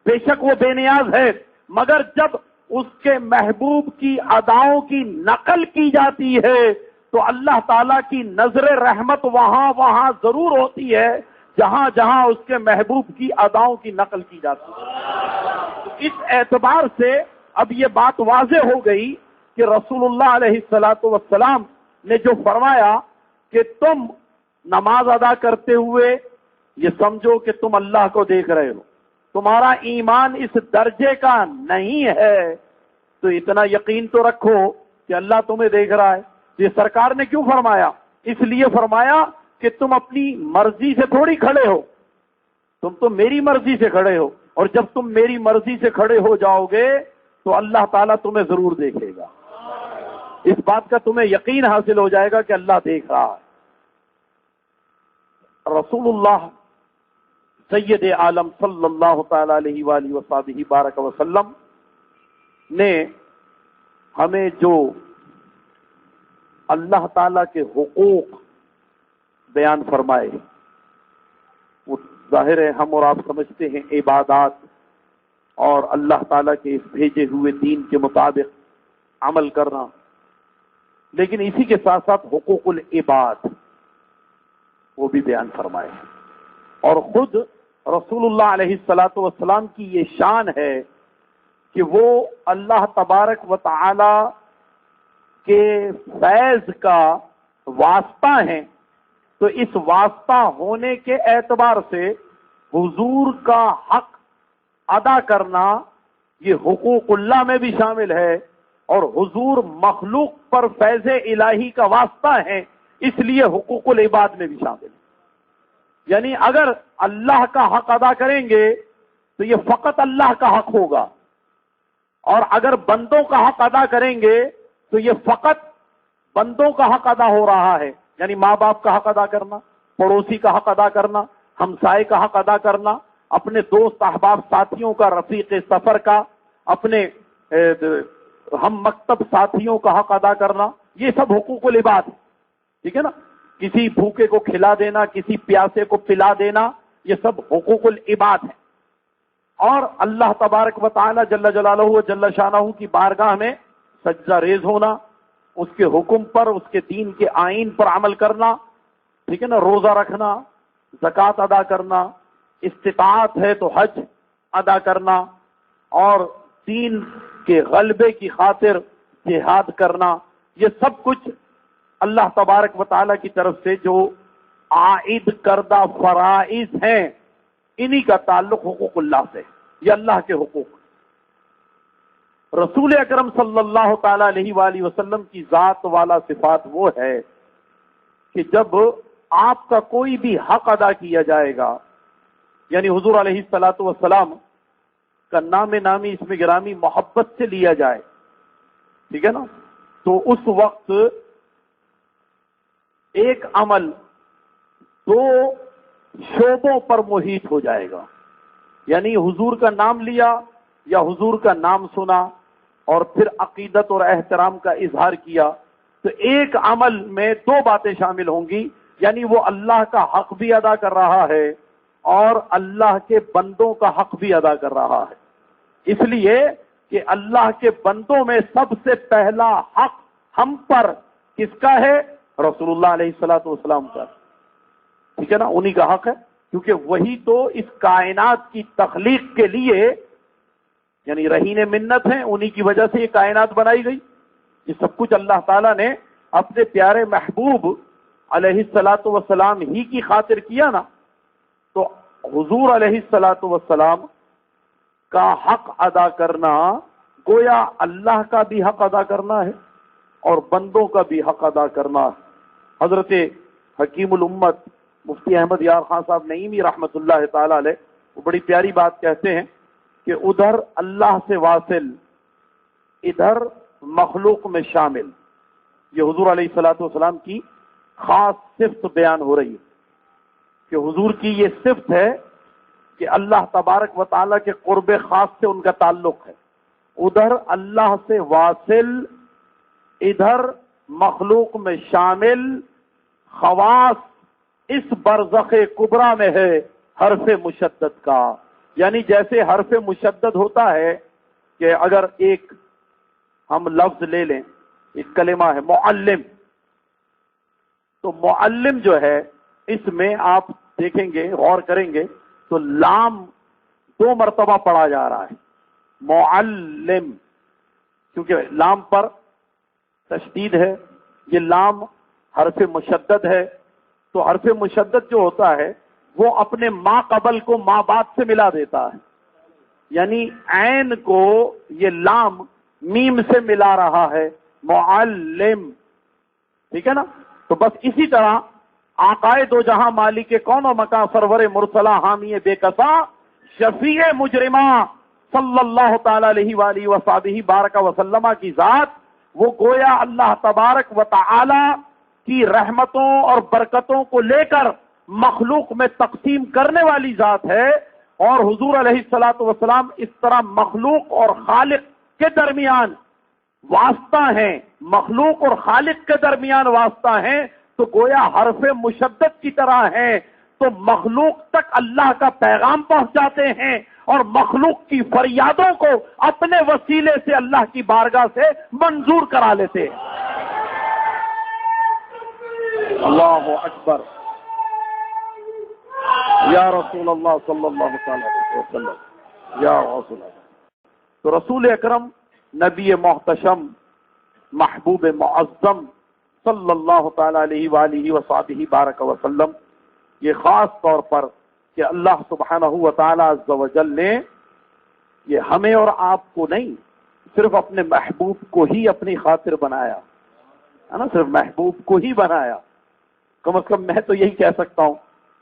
بے شک وہ بے نیاز ہے، مگر جب اس کے محبوب کی اداؤں کی نقل کی جاتی ہے تو اللہ تعالیٰ کی نظر رحمت وہاں ضرور ہوتی ہے جہاں جہاں اس کے محبوب کی اداؤں کی نقل کی جاتی ہے. تو اس اعتبار سے اب یہ بات واضح ہو گئی کہ رسول اللہ علیہ السلام نے جو فرمایا کہ تم نماز ادا کرتے ہوئے یہ سمجھو کہ تم اللہ کو دیکھ رہے ہو، تمہارا ایمان اس درجے کا نہیں ہے تو اتنا یقین تو رکھو کہ اللہ تمہیں دیکھ رہا ہے. یہ سرکار نے کیوں فرمایا؟ اس لیے فرمایا کہ تم اپنی مرضی سے تھوڑی کھڑے ہو، تم تو میری مرضی سے کھڑے ہو، اور جب تم میری مرضی سے کھڑے ہو جاؤ گے تو اللہ تعالیٰ تمہیں ضرور دیکھے گا. اس بات کا تمہیں یقین حاصل ہو جائے گا کہ اللہ دیکھ رہا ہے. رسول اللہ سید عالم صلی اللہ تعالی علیہ وآلہ وصحبہ بارک وسلم نے ہمیں جو اللہ تعالیٰ کے حقوق بیان فرمائے، وہ ظاہر ہے ہم اور آپ سمجھتے ہیں عبادات اور اللہ تعالیٰ کے اس بھیجے ہوئے دین کے مطابق عمل کرنا، لیکن اسی کے ساتھ ساتھ حقوق العباد وہ بھی بیان فرمائے. اور خود رسول اللہ علیہ السلام کی یہ شان ہے کہ وہ اللہ تبارک و تعالی کے فیض کا واسطہ ہیں. تو اس واسطہ ہونے کے اعتبار سے حضور کا حق ادا کرنا یہ حقوق اللہ میں بھی شامل ہے، اور حضور مخلوق پر فیض الہی کا واسطہ ہے، اس لیے حقوق العباد میں بھی شامل ہے۔ یعنی اگر اللہ کا حق ادا کریں گے تو یہ فقط اللہ کا حق ہوگا، اور اگر بندوں کا حق ادا کریں گے تو یہ فقط بندوں کا حق ادا ہو رہا ہے، یعنی ماں باپ کا حق ادا کرنا، پڑوسی کا حق ادا کرنا، ہمسائے کا حق ادا کرنا، اپنے دوست احباب ساتھیوں کا، رفیق سفر کا، اپنے ہم مکتب ساتھیوں کا حق ادا کرنا، یہ سب حقوق العباد ہے، ٹھیک ہے نا؟ کسی بھوکے کو کھلا دینا، کسی پیاسے کو پلا دینا، یہ سب حقوق العباد ہے۔ اور اللہ تبارک و تعالی جل جلالہ و جل شانہ کی بارگاہ میں سجدہ ریز ہونا، اس کے حکم پر، اس کے دین کے آئین پر عمل کرنا، ٹھیک ہے نا؟ روزہ رکھنا، زکوٰۃ ادا کرنا، استطاعت ہے تو حج ادا کرنا، اور دین کے غلبے کی خاطر جہاد کرنا، یہ سب کچھ اللہ تبارک و تعالی کی طرف سے جو عائد کردہ فرائض ہیں، انہی کا تعلق حقوق اللہ سے، یہ اللہ کے حقوق۔ رسول اکرم صلی اللہ تعالی علیہ وآلہ وسلم کی ذات والا صفات وہ ہے کہ جب آپ کا کوئی بھی حق ادا کیا جائے گا، یعنی حضور علیہ الصلوۃ والسلام کا نام نامی اسم گرامی محبت سے لیا جائے، ٹھیک ہے نا؟ تو اس وقت ایک عمل دو شعبوں پر محیط ہو جائے گا، یعنی حضور کا نام لیا یا حضور کا نام سنا اور پھر عقیدت اور احترام کا اظہار کیا، تو ایک عمل میں دو باتیں شامل ہوں گی، یعنی وہ اللہ کا حق بھی ادا کر رہا ہے اور اللہ کے بندوں کا حق بھی ادا کر رہا ہے، اس لیے کہ اللہ کے بندوں میں سب سے پہلا حق ہم پر کس کا ہے؟ رسول اللہ علیہ الصلوۃ والسلام کا، ٹھیک ہے نا؟ انہی کا حق ہے، کیونکہ وہی تو اس کائنات کی تخلیق کے لیے یعنی رہین منت ہیں، انہی کی وجہ سے یہ کائنات بنائی گئی۔ یہ سب کچھ اللہ تعالیٰ نے اپنے پیارے محبوب علیہ الصلوۃ والسلام ہی کی خاطر کیا نا، تو حضور علیہ الصلوۃ والسلام کا حق ادا کرنا گویا اللہ کا بھی حق ادا کرنا ہے اور بندوں کا بھی حق ادا کرنا ہے۔ حضرت حکیم الامت مفتی احمد یار خان صاحب نعیمی رحمت اللہ تعالی علیہ وہ بڑی پیاری بات کہتے ہیں کہ ادھر اللہ سے واصل، ادھر مخلوق میں شامل، یہ حضور علیہ الصلوۃ والسلام کی خاص صفت بیان ہو رہی ہے کہ حضور کی یہ صفت ہے کہ اللہ تبارک و تعالیٰ کے قرب خاص سے ان کا تعلق ہے، ادھر اللہ سے واصل، ادھر مخلوق میں شامل، خواص اس برزخ کبرا میں ہے حرف مشدد کا، یعنی جیسے حرف مشدد ہوتا ہے کہ اگر ایک ہم لفظ لے لیں، ایک کلمہ ہے معلم، تو معلم جو ہے اس میں آپ دیکھیں گے، غور کریں گے تو لام 2 مرتبہ پڑھا جا رہا ہے، معلم، کیونکہ لام پر تشدید ہے، یہ لام حرف مشدد ہے، تو حرف مشدد جو ہوتا ہے وہ اپنے ما قبل کو ما بعد سے ملا دیتا ہے، یعنی عین کو یہ لام میم سے ملا رہا ہے، معلم، ٹھیک ہے نا؟ تو بس اسی طرح آقائے دو جہاں مالک کون و مکان سرور مرسلہ حامی بے کسا شفیع مجرمہ صلی اللہ تعالی علیہ وآلہ وصحبہ بارک وسلم کی ذات، وہ گویا اللہ تبارک و تعالی کی رحمتوں اور برکتوں کو لے کر مخلوق میں تقسیم کرنے والی ذات ہے، اور حضور علیہ الصلوۃ والسلام اس طرح مخلوق اور خالق کے درمیان واسطہ ہیں، مخلوق اور خالق کے درمیان واسطہ ہیں، تو گویا حرف مشدد کی طرح ہیں، تو مخلوق تک اللہ کا پیغام پہنچاتے ہیں اور مخلوق کی فریادوں کو اپنے وسیلے سے اللہ کی بارگاہ سے منظور کرا لیتے ہیں۔ اللہ اکبر، یا رسول اللہ صلی اللہ علیہ وسلم، یا رسول اللہ۔ تو رسول اکرم نبی محتشم محبوب معظم صلی اللہ تعالی علیہ وآلہ وصحبہ بارک وسلم، یہ خاص طور پر کہ اللہ سبحانہ و تعالی عز و جل نے یہ ہمیں اور آپ کو نہیں، صرف اپنے محبوب کو ہی اپنی خاطر بنایا ہے نا، صرف محبوب کو ہی بنایا. کم از کم میں تو یہی کہہ سکتا ہوں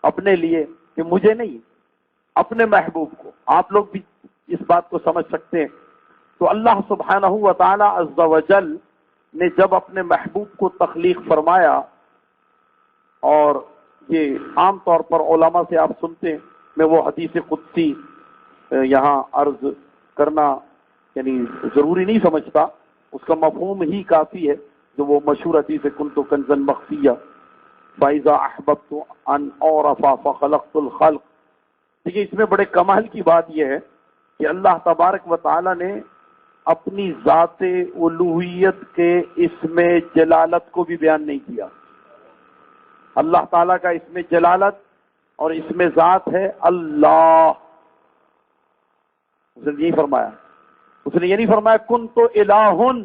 اپنے لیے کہ مجھے نہیں، اپنے محبوب کو. آپ لوگ بھی اس بات کو سمجھ سکتے ہیں. تو اللہ سبحانہ و تعالی عز و جل نے جب اپنے محبوب کو تخلیق فرمایا، اور یہ عام طور پر علماء سے آپ سنتے ہیں، میں وہ حدیث قدسی یہاں عرض کرنا یعنی ضروری نہیں سمجھتا، اس کا مفہوم ہی کافی ہے، جو وہ مشہور حدیث کنت کنزا مخفیہ فاذا احببت ان اعرف فخلقت الخلق. دیکھیے اس میں بڑے کمال کی بات یہ ہے کہ اللہ تبارک و تعالی نے اپنی ذات الوہیت کے اسم جلالت کو بھی بیان نہیں کیا. اللہ تعالیٰ کا اسم جلالت اور اسم ذات ہے اللہ. اس نے یہی فرمایا، اس نے یہ نہیں فرمایا کن تو الہن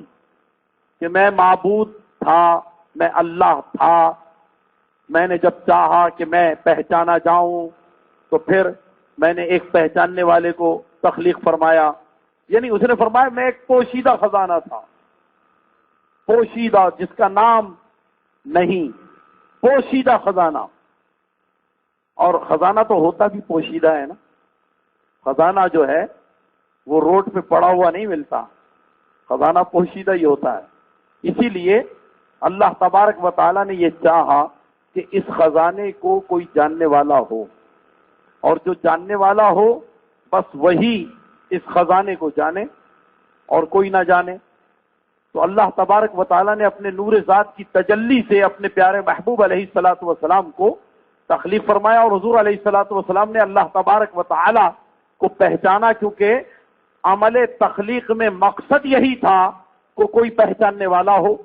کہ میں معبود تھا، میں اللہ تھا، میں نے جب چاہا کہ میں پہچانا جاؤں تو پھر میں نے ایک پہچاننے والے کو تخلیق فرمایا. یعنی اس نے فرمایا میں ایک پوشیدہ خزانہ تھا، پوشیدہ جس کا نام نہیں، پوشیدہ خزانہ. اور خزانہ تو ہوتا بھی پوشیدہ ہے نا، خزانہ جو ہے وہ روڈ پہ پڑا ہوا نہیں ملتا، خزانہ پوشیدہ ہی ہوتا ہے. اسی لیے اللہ تبارک و تعالیٰ نے یہ چاہا کہ اس خزانے کو کوئی جاننے والا ہو، اور جو جاننے والا ہو بس وہی اس خزانے کو جانے اور کوئی نہ جانے. تو اللہ تبارک و تعالیٰ نے اپنے نور ذات کی تجلی سے اپنے پیارے محبوب علیہ الصلوۃ والسلام کو تخلیق فرمایا، اور حضور علیہ الصلوۃ والسلام نے اللہ تبارک و تعالیٰ کو پہچانا، کیونکہ عمل تخلیق میں مقصد یہی تھا کہ کوئی پہچاننے والا ہو.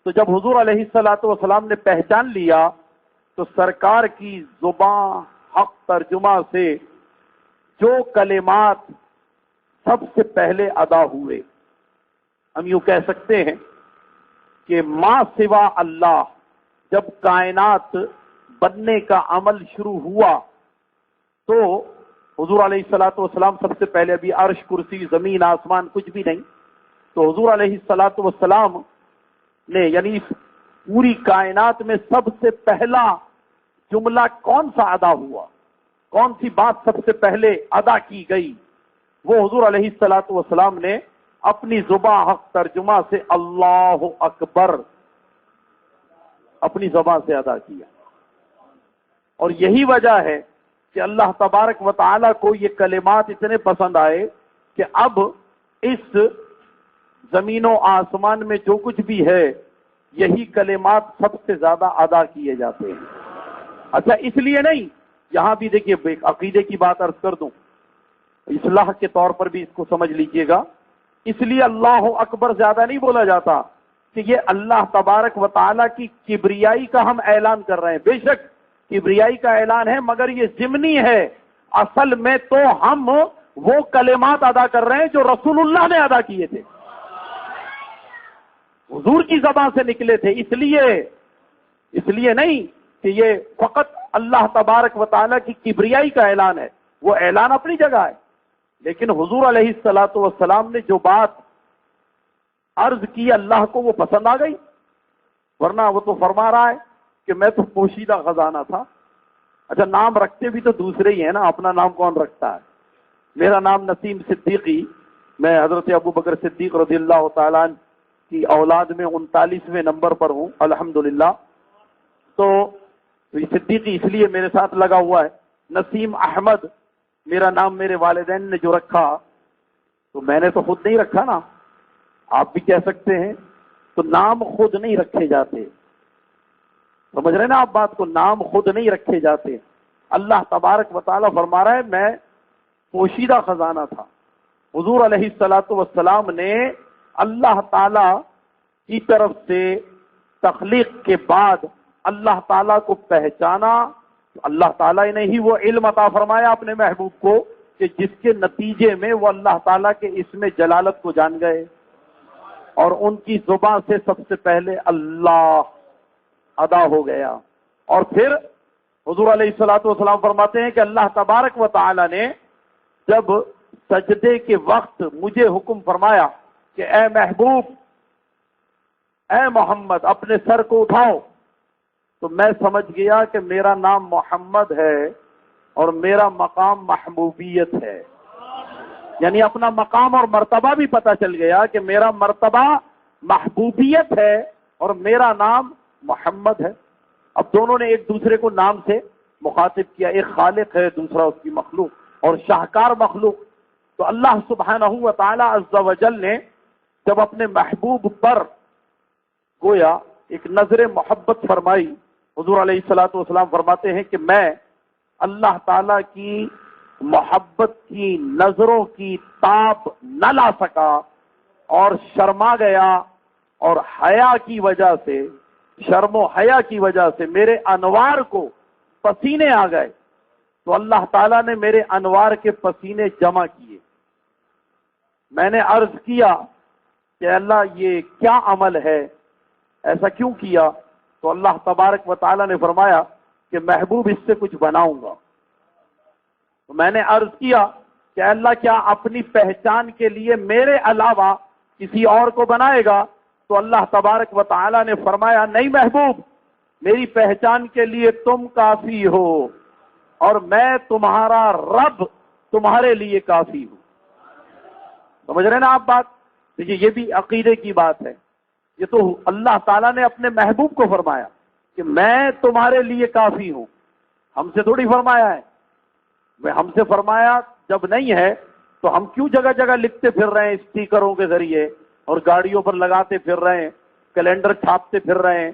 تو جب حضور علیہ الصلوۃ والسلام نے پہچان لیا تو سرکار کی زبان حق ترجمہ سے جو کلمات سب سے پہلے ادا ہوئے، ہم یوں کہہ سکتے ہیں کہ ما سوا اللہ جب کائنات بننے کا عمل شروع ہوا تو حضور علیہ الصلوۃ والسلام سب سے پہلے، ابھی عرش کرسی زمین آسمان کچھ بھی نہیں، تو حضور علیہ الصلوۃ والسلام نے یعنی پوری کائنات میں سب سے پہلا جملہ کون سا ادا ہوا، کون سی بات سب سے پہلے ادا کی گئی، وہ حضور علیہ الصلوۃ والسلام نے اپنی زبان حق ترجمہ سے اللہ اکبر اپنی زبان سے ادا کیا. اور یہی وجہ ہے کہ اللہ تبارک و تعالیٰ کو یہ کلمات اتنے پسند آئے کہ اب اس زمین و آسمان میں جو کچھ بھی ہے یہی کلمات سب سے زیادہ ادا کیے جاتے ہیں. اچھا اس لیے نہیں، یہاں بھی دیکھیے ایک عقیدے کی بات عرض کر دوں، اصلاح کے طور پر بھی اس کو سمجھ لیجئے گا. اس لیے اللہ اکبر زیادہ نہیں بولا جاتا کہ یہ اللہ تبارک و تعالیٰ کی کبریائی کا ہم اعلان کر رہے ہیں. بے شک کبریائی کا اعلان ہے، مگر یہ ضمنی ہے. اصل میں تو ہم وہ کلمات ادا کر رہے ہیں جو رسول اللہ نے ادا کیے تھے، حضور کی زبان سے نکلے تھے. اس لیے نہیں کہ یہ فقط اللہ تبارک و تعالیٰ کی کبریائی کا اعلان ہے، وہ اعلان اپنی جگہ ہے، لیکن حضور علیہ الصلوۃ والسلام نے جو بات عرض کی اللہ کو وہ پسند آ گئی. ورنہ وہ تو فرما رہا ہے کہ میں تو پوشیدہ خزانہ تھا. اچھا نام رکھتے بھی تو دوسرے ہی ہیں نا، اپنا نام کون رکھتا ہے؟ میرا نام نسیم صدیقی، میں حضرت ابو بکر صدیق رضی اللہ تعالیٰ عنہ کی اولاد میں 39ویں نمبر پر ہوں الحمدللہ. تو صدیقی اس لیے میرے ساتھ لگا ہوا ہے. نسیم احمد میرا نام میرے والدین نے جو رکھا تو میں نے تو خود نہیں رکھا نا، آپ بھی کہہ سکتے ہیں. تو نام خود نہیں رکھے جاتے، سمجھ رہے نا آپ بات کو، نام خود نہیں رکھے جاتے. اللہ تبارک و تعالیٰ فرما رہا ہے میں پوشیدہ خزانہ تھا. حضور علیہ الصلوۃ والسلام نے اللہ تعالیٰ کی طرف سے تخلیق کے بعد اللہ تعالیٰ کو پہچانا. اللہ تعالیٰ نے ہی وہ علم عطا فرمایا اپنے محبوب کو کہ جس کے نتیجے میں وہ اللہ تعالیٰ کے اسم جلالت کو جان گئے، اور ان کی زبان سے سب سے پہلے اللہ ادا ہو گیا. اور پھر حضور علیہ الصلوۃ والسلام فرماتے ہیں کہ اللہ تبارک و تعالی نے جب سجدے کے وقت مجھے حکم فرمایا کہ اے محبوب، اے محمد اپنے سر کو اٹھاؤ، تو میں سمجھ گیا کہ میرا نام محمد ہے اور میرا مقام محبوبیت ہے. یعنی اپنا مقام اور مرتبہ بھی پتہ چل گیا کہ میرا مرتبہ محبوبیت ہے اور میرا نام محمد ہے. اب دونوں نے ایک دوسرے کو نام سے مخاطب کیا، ایک خالق ہے دوسرا اس کی مخلوق اور شاہکار مخلوق. تو اللہ سبحانہ و تعالی عز و جل نے جب اپنے محبوب پر گویا ایک نظر محبت فرمائی، حضور علیہ الصلوۃ والسلام فرماتے ہیں کہ میں اللہ تعالی کی محبت کی نظروں کی تاب نہ لا سکا اور شرما گیا، اور حیا کی وجہ سے، شرم و حیا کی وجہ سے میرے انوار کو پسینے آ گئے. تو اللہ تعالیٰ نے میرے انوار کے پسینے جمع کیے. میں نے عرض کیا کہ اللہ یہ کیا عمل ہے، ایسا کیوں کیا؟ تو اللہ تبارک و تعالیٰ نے فرمایا کہ محبوب اس سے کچھ بناؤں گا. تو میں نے عرض کیا کہ اللہ کیا اپنی پہچان کے لیے میرے علاوہ کسی اور کو بنائے گا؟ تو اللہ تبارک و تعالیٰ نے فرمایا نہیں محبوب، میری پہچان کے لیے تم کافی ہو اور میں تمہارا رب تمہارے لیے کافی ہوں. سمجھ رہے نا آپ بات؟ دیکھیے یہ بھی عقیدے کی بات ہے. یہ تو اللہ تعالیٰ نے اپنے محبوب کو فرمایا کہ میں تمہارے لیے کافی ہوں. ہم سے تھوڑی فرمایا ہے. ہم سے فرمایا جب نہیں ہے تو ہم کیوں جگہ جگہ لکھتے پھر رہے ہیں اسٹیکروں کے ذریعے اور گاڑیوں پر لگاتے پھر رہے ہیں، کیلنڈر چھاپتے پھر رہے ہیں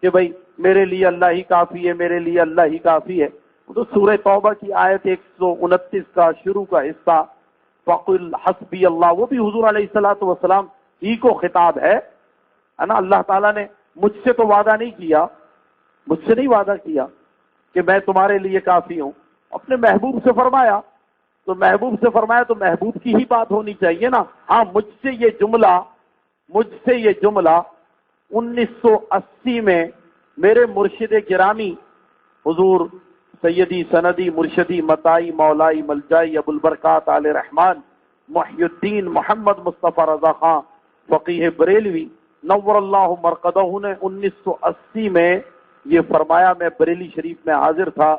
کہ بھئی میرے لیے اللہ ہی کافی ہے، میرے لیے اللہ ہی کافی ہے. تو سورہ توبہ کی آیت 129 کا شروع کا حصہ فَقُلْ حَسْبِيَ اللَّهُ، وہ بھی حضور علیہ الصلوۃ والسلام ہی کو خطاب ہے نا. اللہ تعالیٰ نے مجھ سے تو وعدہ نہیں کیا، مجھ سے نہیں وعدہ کیا کہ میں تمہارے لیے کافی ہوں. اپنے محبوب سے فرمایا، تو محبوب سے فرمایا تو محبوب کی ہی بات ہونی چاہیے نا. ہاں مجھ سے یہ جملہ 1980 میں میرے مرشد گرامی حضور سیدی سندی مرشدی متائی مولائی ملجائی ابو البرکات آل رحمان محی الدین محمد مصطفیٰ رضا خان فقیہ بریلوی نور اللہ مرقدہ نے 1980 میں یہ فرمایا. میں بریلی شریف میں حاضر تھا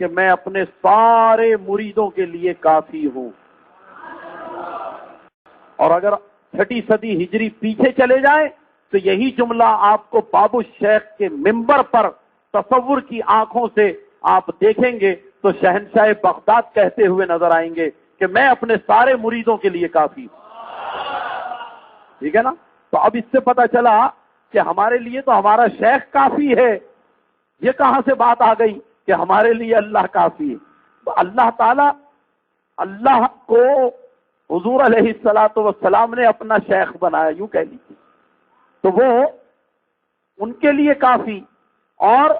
کہ میں اپنے سارے مریدوں کے لیے کافی ہوں. اور اگر 6 صدی ہجری پیچھے چلے جائیں تو یہی جملہ آپ کو بابو الشیخ کے منبر پر تصور کی آنکھوں سے آپ دیکھیں گے تو شہنشاہ بغداد کہتے ہوئے نظر آئیں گے کہ میں اپنے سارے مریدوں کے لیے کافی ہوں. ٹھیک ہے نا؟ تو اب اس سے پتہ چلا کہ ہمارے لیے تو ہمارا شیخ کافی ہے. یہ کہاں سے بات آ گئی کہ ہمارے لیے اللہ کافی ہے؟ تو اللہ تعالی اللہ کو حضور علیہ الصلوۃ والسلام نے اپنا شیخ بنایا، یوں کہہ لیجیے. تو وہ ان کے لیے کافی. اور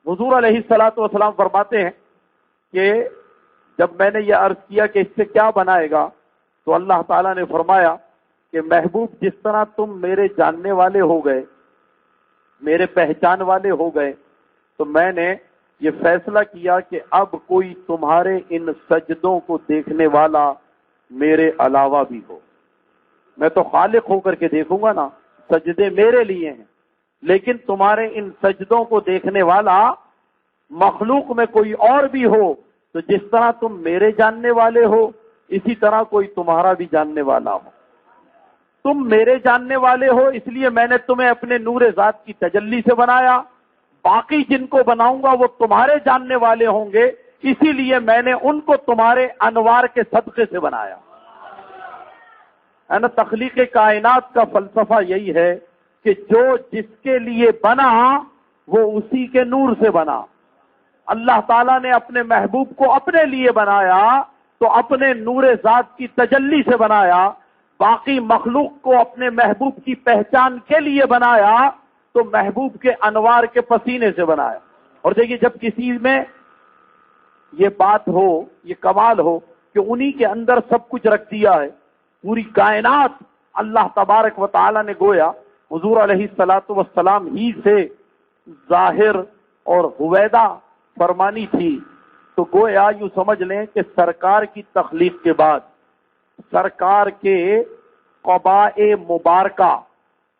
حضور علیہ الصلوۃ والسلام فرماتے ہیں کہ جب میں نے یہ عرض کیا کہ اس سے کیا بنائے گا، تو اللہ تعالیٰ نے فرمایا کہ محبوب جس طرح تم میرے جاننے والے ہو گئے، میرے پہچان والے ہو گئے، تو میں نے یہ فیصلہ کیا کہ اب کوئی تمہارے ان سجدوں کو دیکھنے والا میرے علاوہ بھی ہو. میں تو خالق ہو کر کے دیکھوں گا نا، سجدے میرے لیے ہیں، لیکن تمہارے ان سجدوں کو دیکھنے والا مخلوق میں کوئی اور بھی ہو، تو جس طرح تم میرے جاننے والے ہو اسی طرح کوئی تمہارا بھی جاننے والا ہو. تم میرے جاننے والے ہو اس لیے میں نے تمہیں اپنے نور ذات کی تجلی سے بنایا. باقی جن کو بناؤں گا وہ تمہارے جاننے والے ہوں گے، اسی لیے میں نے ان کو تمہارے انوار کے صدقے سے بنایا. ہے نا؟ تخلیق کائنات کا فلسفہ یہی ہے کہ جو جس کے لیے بنا وہ اسی کے نور سے بنا. اللہ تعالیٰ نے اپنے محبوب کو اپنے لیے بنایا تو اپنے نور ذات کی تجلی سے بنایا. باقی مخلوق کو اپنے محبوب کی پہچان کے لیے بنایا تو محبوب کے انوار کے پسینے سے بنایا. اور دیکھیے جب کسی میں یہ بات ہو، یہ کمال ہو کہ انہی کے اندر سب کچھ رکھ دیا ہے، پوری کائنات اللہ تبارک و تعالی نے گویا حضور علیہ الصلوۃ والسلام ہی سے ظاہر اور ہویدہ فرمانی تھی، تو گویا یوں سمجھ لیں کہ سرکار کی تخلیق کے بعد سرکار کے قبائے مبارکہ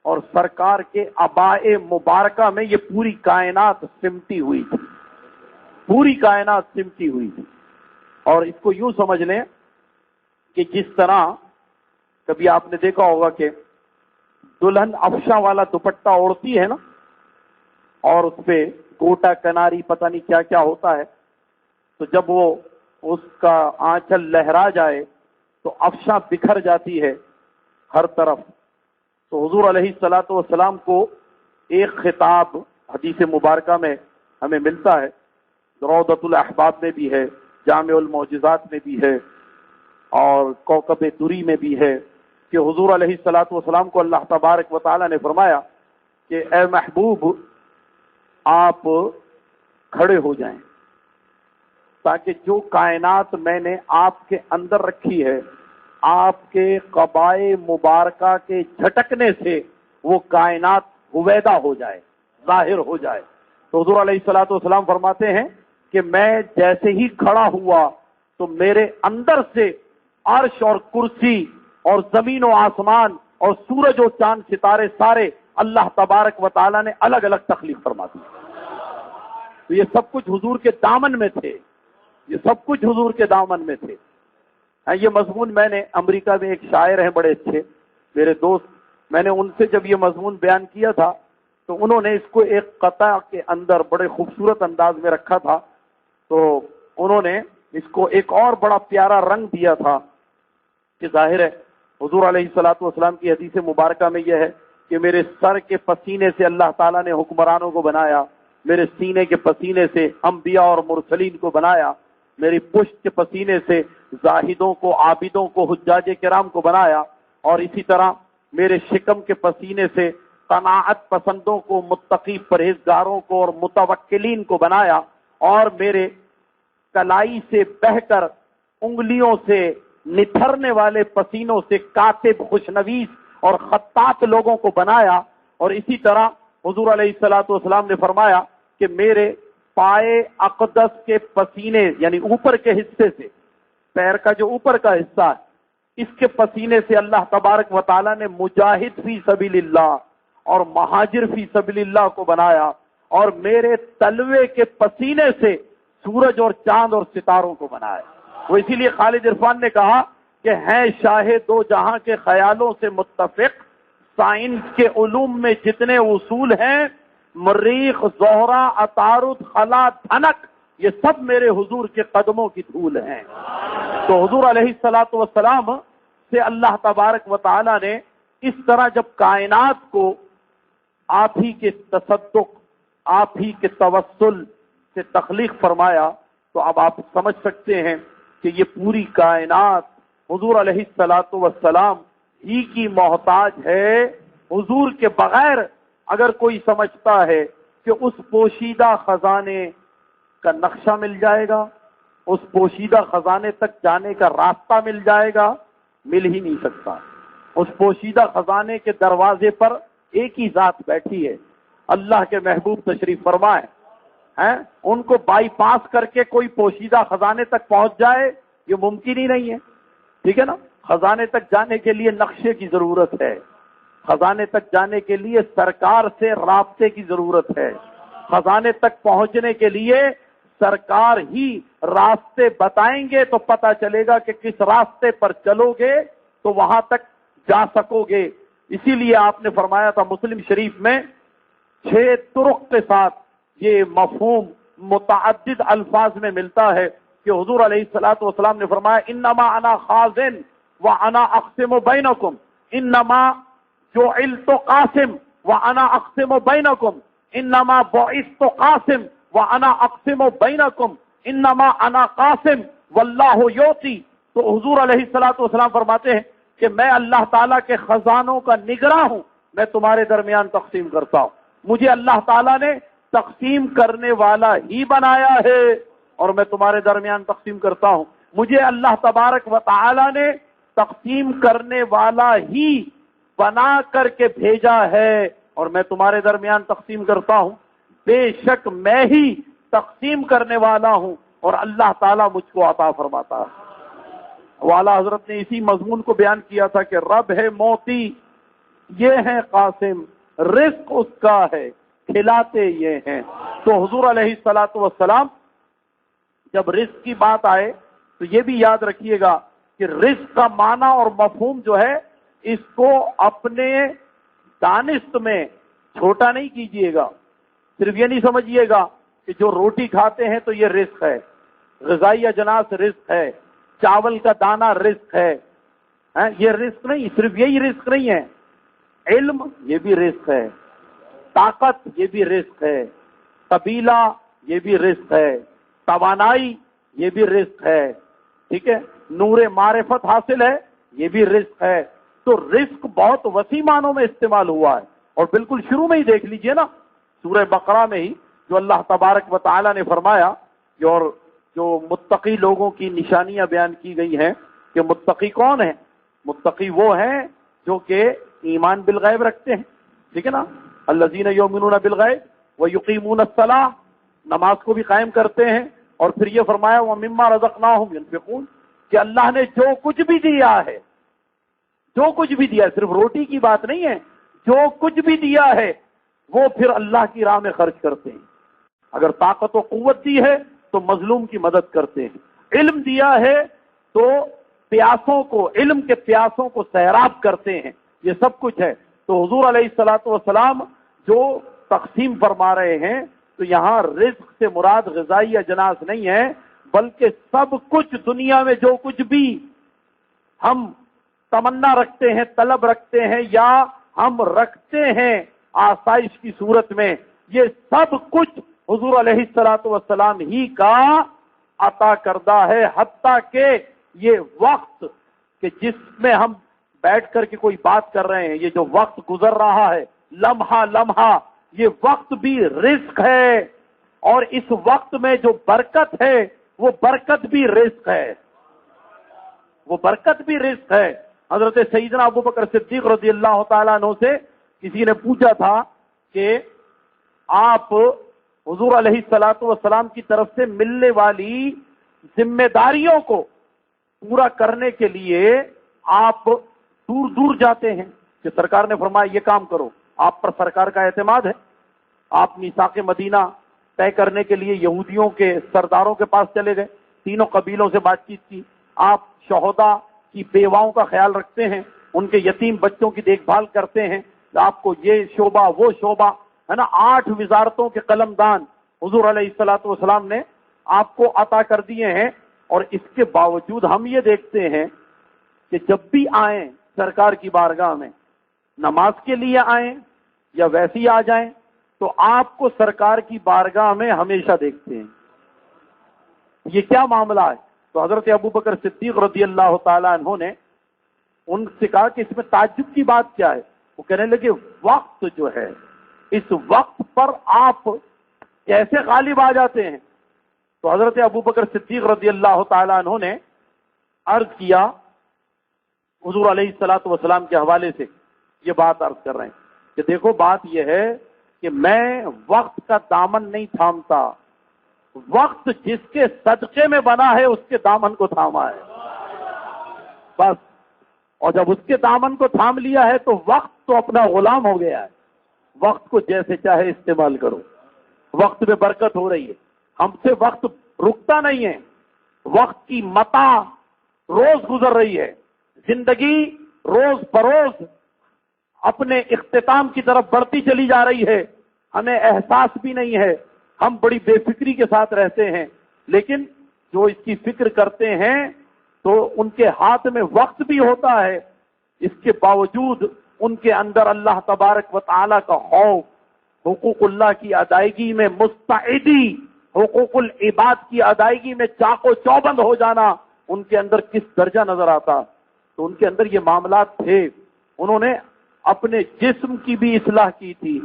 اور سرکار کے ابائے مبارکہ میں یہ پوری کائنات سمٹی ہوئی تھی، پوری کائنات سمٹی ہوئی تھی۔ اور اس کو یوں سمجھ لیں کہ جس طرح کبھی آپ نے دیکھا ہوگا کہ دلہن افشاں والا دوپٹہ اوڑھتی ہے نا، اور اس پہ گوٹا کناری پتہ نہیں کیا کیا ہوتا ہے، تو جب وہ اس کا آنچل لہرا جائے تو افشاں بکھر جاتی ہے ہر طرف۔ تو حضور علیہ الصلوۃ والسلام کو ایک خطاب حدیث مبارکہ میں ہمیں ملتا ہے، روضۃ الاحباب میں بھی ہے، جامع المعجزات میں بھی ہے، اور کوكب دری میں بھی ہے، کہ حضور علیہ الصلوۃ والسلام کو اللہ تبارک و تعالی نے فرمایا کہ اے محبوب آپ کھڑے ہو جائیں تاکہ جو کائنات میں نے آپ کے اندر رکھی ہے، آپ کے قبائے مبارکہ کے جھٹکنے سے وہ کائنات ہویدہ ہو جائے، ظاہر ہو جائے۔ تو حضور علیہ الصلوۃ والسلام فرماتے ہیں کہ میں جیسے ہی کھڑا ہوا تو میرے اندر سے عرش اور کرسی اور زمین و آسمان اور سورج و چاند ستارے سارے اللہ تبارک و تعالی نے الگ الگ تخلیق فرما دی۔ تو یہ سب کچھ حضور کے دامن میں تھے، یہ سب کچھ حضور کے دامن میں تھے۔ یہ مضمون میں نے امریکہ میں ایک شاعر ہیں بڑے اچھے میرے دوست، میں نے ان سے جب یہ مضمون بیان کیا تھا تو انہوں نے اس کو ایک قطع کے اندر بڑے خوبصورت انداز میں رکھا تھا، تو انہوں نے اس کو ایک اور بڑا پیارا رنگ دیا تھا کہ ظاہر ہے حضور علیہ الصلوۃ والسلام کی حدیث مبارکہ میں یہ ہے کہ میرے سر کے پسینے سے اللہ تعالیٰ نے حکمرانوں کو بنایا، میرے سینے کے پسینے سے انبیاء اور مرسلین کو بنایا، میری پشت کے پسینے سے زاہدوں کو، عابدوں کو، حجاج کرام کو بنایا، اور اسی طرح میرے شکم کے پسینے سے قناعت پسندوں کو، متقی پرہیزگاروں کو اور متوکلین کو بنایا، اور میرے کلائی سے بہہ کر انگلیوں سے نتھرنے والے پسینوں سے کاتب، خوشنویس اور خطاط لوگوں کو بنایا۔ اور اسی طرح حضور علیہ الصلوۃ والسلام نے فرمایا کہ میرے پائے اقدس کے پسینے یعنی اوپر کے حصے سے، پیر کا جو اوپر کا حصہ ہے، اس کے پسینے سے اللہ تبارک و تعالی نے مجاہد فی سبیل اللہ اور مہاجر فی سبیل اللہ کو بنایا، اور میرے تلوے کے پسینے سے سورج اور چاند اور ستاروں کو بنایا۔ وہ اسی لیے خالد عرفان نے کہا کہ ہیں شاہ دو جہاں کے خیالوں سے متفق، سائنس کے علوم میں جتنے اصول ہیں، مریخ، زہرہ، عطارد، خلا، دھنک، یہ سب میرے حضور کے قدموں کی دھول ہیں۔ تو حضور علیہ الصلوۃ والسلام سے اللہ تبارک و تعالی نے اس طرح جب کائنات کو آپ ہی کے تصدق، آپ ہی کے توسل سے تخلیق فرمایا، تو اب آپ سمجھ سکتے ہیں کہ یہ پوری کائنات حضور علیہ الصلوۃ والسلام ہی کی محتاج ہے۔ حضور کے بغیر اگر کوئی سمجھتا ہے کہ اس پوشیدہ خزانے کا نقشہ مل جائے گا، اس پوشیدہ خزانے تک جانے کا راستہ مل جائے گا، مل ہی نہیں سکتا۔ اس پوشیدہ خزانے کے دروازے پر ایک ہی ذات بیٹھی ہے، اللہ کے محبوب تشریف فرمائے ہیں، ان کو بائی پاس کر کے کوئی پوشیدہ خزانے تک پہنچ جائے یہ ممکن ہی نہیں ہے، ٹھیک ہے نا۔ خزانے تک جانے کے لیے نقشے کی ضرورت ہے، خزانے تک جانے کے لیے سرکار سے رابطے کی ضرورت ہے، خزانے تک پہنچنے کے لیے سرکار ہی راستے بتائیں گے تو پتہ چلے گا کہ کس راستے پر چلو گے تو وہاں تک جا سکو گے۔ اسی لیے آپ نے فرمایا تھا مسلم شریف میں 6 طرق کے ساتھ یہ مفہوم متعدد الفاظ میں ملتا ہے کہ حضور علیہ الصلوۃ والسلام نے فرمایا انما انا خازن وانا اقسم بینکم، انما جعلت قاسم وانا اقسم بینکم، انما بعثت قاسم وانا اقسم بینکم، انما انا قاسم واللہ یعطی۔ تو حضور علیہ الصلوۃ والسلام فرماتے ہیں کہ میں اللہ تعالیٰ کے خزانوں کا نگراں ہوں، میں تمہارے درمیان تقسیم کرتا ہوں، مجھے اللہ تعالیٰ نے تقسیم کرنے والا ہی بنایا ہے اور میں تمہارے درمیان تقسیم کرتا ہوں، مجھے اللہ تبارک و تعالیٰ نے تقسیم کرنے والا ہی بنا کر کے بھیجا ہے اور میں تمہارے درمیان تقسیم کرتا ہوں، بے شک میں ہی تقسیم کرنے والا ہوں اور اللہ تعالیٰ مجھ کو عطا فرماتا ہے۔ والا حضرت نے اسی مضمون کو بیان کیا تھا کہ رب ہے موتی، یہ ہے قاسم، رزق اس کا ہے، کھلاتے یہ ہیں۔ تو حضور علیہ الصلوۃ والسلام جب رزق کی بات آئے تو یہ بھی یاد رکھیے گا کہ رزق کا معنی اور مفہوم جو ہے اس کو اپنے دانست میں چھوٹا نہیں کیجئے گا۔ صرف یہ نہیں سمجھیے گا کہ جو روٹی کھاتے ہیں تو یہ رزق ہے، غذائی اجناس رزق ہے، چاول کا دانہ رزق ہے، یہ رزق نہیں، صرف یہی رزق نہیں ہے، علم یہ بھی رزق ہے، طاقت یہ بھی رزق ہے، قبیلہ یہ بھی رزق ہے، توانائی یہ بھی رزق ہے، ٹھیک ہے، نور معرفت حاصل ہے یہ بھی رزق ہے۔ تو رزق بہت وسیع معنوں میں استعمال ہوا ہے، اور بالکل شروع میں ہی دیکھ لیجئے نا، سورہ بقرہ میں ہی جو اللہ تبارک و تعالی نے فرمایا کہ اور جو متقی لوگوں کی نشانیاں بیان کی گئی ہیں کہ متقی کون ہیں؟ متقی وہ ہیں جو کہ ایمان بالغیب رکھتے ہیں، ٹھیک ہے نا، الذین یؤمنون بالغیب ویقیمون الصلاۃ، نماز کو بھی قائم کرتے ہیں، اور پھر یہ فرمایا ومما رزقناہم ینفقون، کہ اللہ نے جو کچھ بھی دیا ہے، جو کچھ بھی دیا ہے، صرف روٹی کی بات نہیں ہے، جو کچھ بھی دیا ہے وہ پھر اللہ کی راہ میں خرچ کرتے ہیں۔ اگر طاقت و قوت دی ہے تو مظلوم کی مدد کرتے ہیں، علم دیا ہے تو پیاسوں کو، علم کے پیاسوں کو سیراب کرتے ہیں، یہ سب کچھ ہے۔ تو حضور علیہ الصلوۃ والسلام جو تقسیم فرما رہے ہیں تو یہاں رزق سے مراد غذائی اجناس نہیں ہے، بلکہ سب کچھ دنیا میں جو کچھ بھی ہم تمنا رکھتے ہیں، طلب رکھتے ہیں یا ہم رکھتے ہیں آسائش کی صورت میں، یہ سب کچھ حضور علیہ الصلوۃ والسلام ہی کا عطا کردہ ہے، حتیٰ کہ یہ وقت کہ جس میں ہم بیٹھ کر کے کوئی بات کر رہے ہیں، یہ جو وقت گزر رہا ہے لمحہ لمحہ، یہ وقت بھی رزق ہے، اور اس وقت میں جو برکت ہے وہ برکت بھی رزق ہے، وہ برکت بھی رزق ہے۔ حضرت سیدنا ابو بکر صدیق رضی اللہ تعالیٰ عنہ سے کسی نے پوچھا تھا کہ آپ حضور علیہ الصلوۃ والسلام کی طرف سے ملنے والی ذمہ داریوں کو پورا کرنے کے لیے آپ دور دور جاتے ہیں، کہ سرکار نے فرمایا یہ کام کرو، آپ پر سرکار کا اعتماد ہے، آپ میثاق مدینہ طے کرنے کے لیے یہودیوں کے سرداروں کے پاس چلے گئے، تینوں قبیلوں سے بات چیت کی، آپ شہداء کی بیواؤں کا خیال رکھتے ہیں، ان کے یتیم بچوں کی دیکھ بھال کرتے ہیں، آپ کو یہ شعبہ وہ شعبہ ہے نا، 8 وزارتوں کے قلم دان حضور علیہ الصلوۃ والسلام نے آپ کو عطا کر دیے ہیں۔ اور اس کے باوجود ہم یہ دیکھتے ہیں کہ جب بھی آئیں سرکار کی بارگاہ میں، نماز کے لیے آئیں یا ویسے ہی آ جائیں، تو آپ کو سرکار کی بارگاہ میں ہمیشہ دیکھتے ہیں۔ یہ کیا معاملہ ہے؟ تو حضرت ابو بکر صدیق رضی اللہ تعالیٰ عنہ نے ان سے کہا کہ اس میں تعجب کی بات کیا ہے؟ وہ کہنے لگے وقت جو ہے، اس وقت پر آپ کیسے غالب آ جاتے ہیں؟ تو حضرت ابو بکر صدیق رضی اللہ تعالیٰ عنہ نے عرض کیا، حضور علیہ الصلوۃ والسلام کے حوالے سے یہ بات عرض کر رہے ہیں کہ دیکھو بات یہ ہے کہ میں وقت کا دامن نہیں تھامتا، وقت جس کے صدقے میں بنا ہے اس کے دامن کو تھاما ہے بس، اور جب اس کے دامن کو تھام لیا ہے تو وقت تو اپنا غلام ہو گیا ہے، وقت کو جیسے چاہے استعمال کرو، وقت میں برکت ہو رہی ہے، ہم سے وقت رکتا نہیں ہے، وقت کی متاع روز گزر رہی ہے، زندگی روز بروز اپنے اختتام کی طرف بڑھتی چلی جا رہی ہے، ہمیں احساس بھی نہیں ہے، ہم بڑی بے فکری کے ساتھ رہتے ہیں، لیکن جو اس کی فکر کرتے ہیں تو ان کے ہاتھ میں وقت بھی ہوتا ہے، اس کے باوجود ان کے اندر اللہ تبارک و تعالی کا خوف، حقوق اللہ کی ادائیگی میں مستعدی، حقوق العباد کی ادائیگی میں چاق و چوبند ہو جانا ان کے اندر کس درجہ نظر آتا۔ تو ان کے اندر یہ معاملات تھے، انہوں نے اپنے جسم کی بھی اصلاح کی تھی،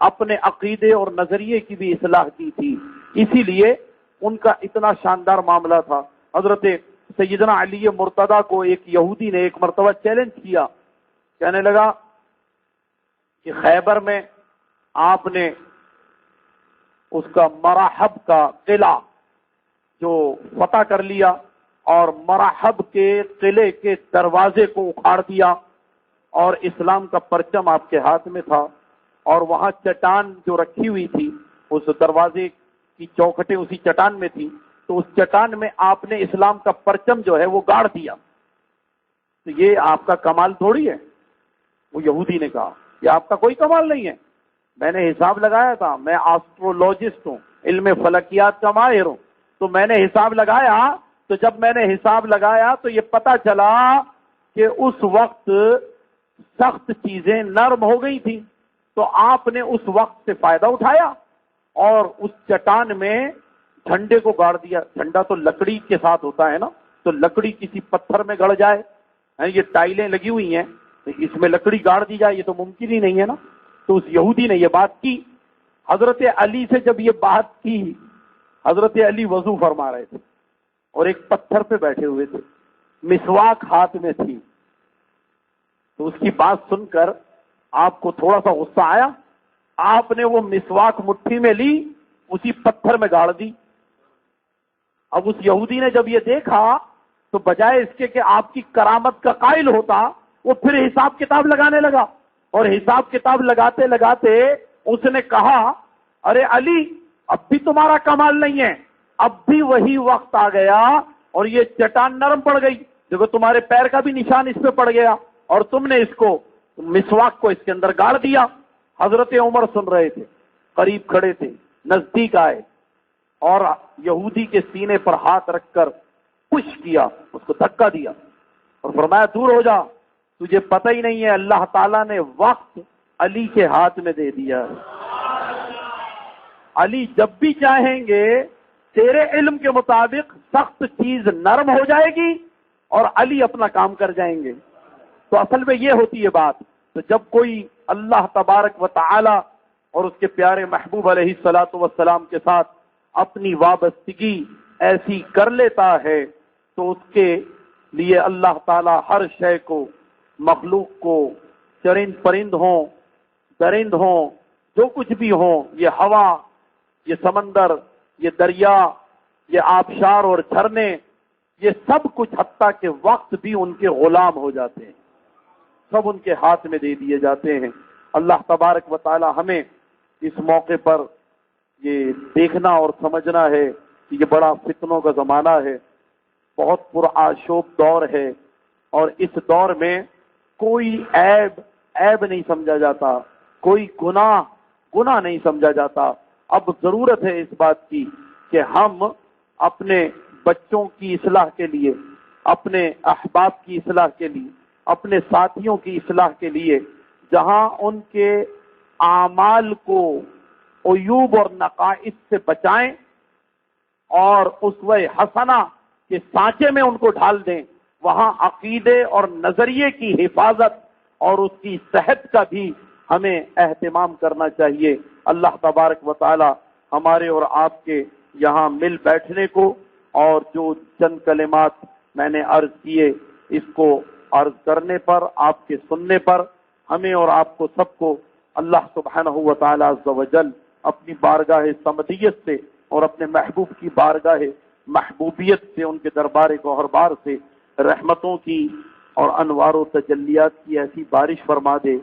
اپنے عقیدے اور نظریے کی بھی اصلاح کی تھی، اسی لیے ان کا اتنا شاندار معاملہ تھا۔ حضرت سیدنا علی مرتضیٰ کو ایک یہودی نے ایک مرتبہ چیلنج کیا، کہنے لگا کہ خیبر میں آپ نے اس کا مراحب کا قلعہ جو فتح کر لیا اور مرحب کے قلعے کے دروازے کو اکھاڑ دیا، اور اسلام کا پرچم آپ کے ہاتھ میں تھا، اور وہاں چٹان جو رکھی ہوئی تھی، اس دروازے کی چوکھٹیں اسی چٹان میں تھی، تو اس چٹان میں آپ نے اسلام کا پرچم جو ہے وہ گاڑ دیا۔ تو یہ آپ کا کمال تھوڑی ہے۔ وہ یہودی نے کہا یہ آپ کا کوئی کمال نہیں ہے، میں نے حساب لگایا تھا، میں آسٹرولوجسٹ ہوں، علم فلکیات کا ماہر ہوں، تو میں نے حساب لگایا، تو جب میں نے حساب لگایا تو یہ پتا چلا کہ اس وقت سخت چیزیں نرم ہو گئی تھیں، تو آپ نے اس وقت سے فائدہ اٹھایا اور اس چٹان میں جھنڈے کو گاڑ دیا۔ جھنڈا تو لکڑی کے ساتھ ہوتا ہے نا، تو لکڑی کسی پتھر میں گڑ جائے، یہ ٹائلیں لگی ہوئی ہیں، اس میں لکڑی گاڑ دی جائے، یہ تو ممکن ہی نہیں ہے نا۔ تو اس یہودی نے یہ بات کی۔ حضرت علی سے جب یہ بات کی، حضرت علی وضو فرما رہے تھے اور ایک پتھر پہ بیٹھے ہوئے تھے، مسواک ہاتھ میں تھی، تو اس کی بات سن کر آپ کو تھوڑا سا غصہ آیا، آپ نے وہ مسواک مٹھی میں لی، اسی پتھر میں گاڑ دی۔ اب اس یہودی نے جب یہ دیکھا تو بجائے اس کے کہ آپ کی کرامت کا قائل ہوتا، وہ پھر حساب کتاب لگانے لگا، اور حساب کتاب لگاتے لگاتے اس نے کہا، ارے علی اب بھی تمہارا کمال نہیں ہے، اب بھی وہی وقت آ گیا اور یہ چٹان نرم پڑ گئی، دیکھو تمہارے پیر کا بھی نشان اس پہ پڑ گیا، اور تم نے اس کو مسواک کو اس کے اندر گاڑ دیا۔ حضرت عمر سن رہے تھے، قریب کھڑے تھے، نزدیک آئے اور یہودی کے سینے پر ہاتھ رکھ کر پش کیا، اس کو دھکا دیا اور فرمایا دور ہو جا، تجھے پتہ ہی نہیں ہے اللہ تعالیٰ نے وقت علی کے ہاتھ میں دے دیا۔ علی جب بھی چاہیں گے تیرے علم کے مطابق سخت چیز نرم ہو جائے گی اور علی اپنا کام کر جائیں گے۔ تو اصل میں یہ ہوتی ہے بات۔ تو جب کوئی اللہ تبارک و تعالی اور اس کے پیارے محبوب علیہ الصلوۃ والسلام کے ساتھ اپنی وابستگی ایسی کر لیتا ہے تو اس کے لیے اللہ تعالی ہر شے کو، مخلوق کو، چرند پرند ہوں، درند ہوں، جو کچھ بھی ہوں، یہ ہوا، یہ سمندر، یہ دریا، یہ آبشار اور جھرنے، یہ سب کچھ حتیٰ کہ وقت بھی ان کے غلام ہو جاتے ہیں، سب ان کے ہاتھ میں دے دیے جاتے ہیں۔ اللہ تبارک و تعالی ہمیں اس موقع پر یہ دیکھنا اور سمجھنا ہے کہ یہ بڑا فتنوں کا زمانہ ہے، بہت پرآشوب دور ہے، اور اس دور میں کوئی عیب نہیں سمجھا جاتا، کوئی گناہ نہیں سمجھا جاتا۔ اب ضرورت ہے اس بات کی کہ ہم اپنے بچوں کی اصلاح کے لیے، اپنے احباب کی اصلاح کے لیے، اپنے ساتھیوں کی اصلاح کے لیے، جہاں ان کے اعمال کو عیوب اور نقائص سے بچائیں اور اسوہ حسنہ کے سانچے میں ان کو ڈھال دیں، وہاں عقیدے اور نظریے کی حفاظت اور اس کی صحت کا بھی ہمیں اہتمام کرنا چاہیے۔ اللہ تبارک و تعالی ہمارے اور آپ کے یہاں مل بیٹھنے کو اور جو چند کلمات میں نے عرض کیے اس کو عرض کرنے پر، آپ کے سننے پر، ہمیں اور آپ کو سب کو اللہ سبحانہ و تعالی عز و جل اپنی بارگاہ صمدیت سے اور اپنے محبوب کی بارگاہ محبوبیت سے، ان کے دربار گوہربار سے رحمتوں کی اور انوار و تجلیات کی ایسی بارش فرما دے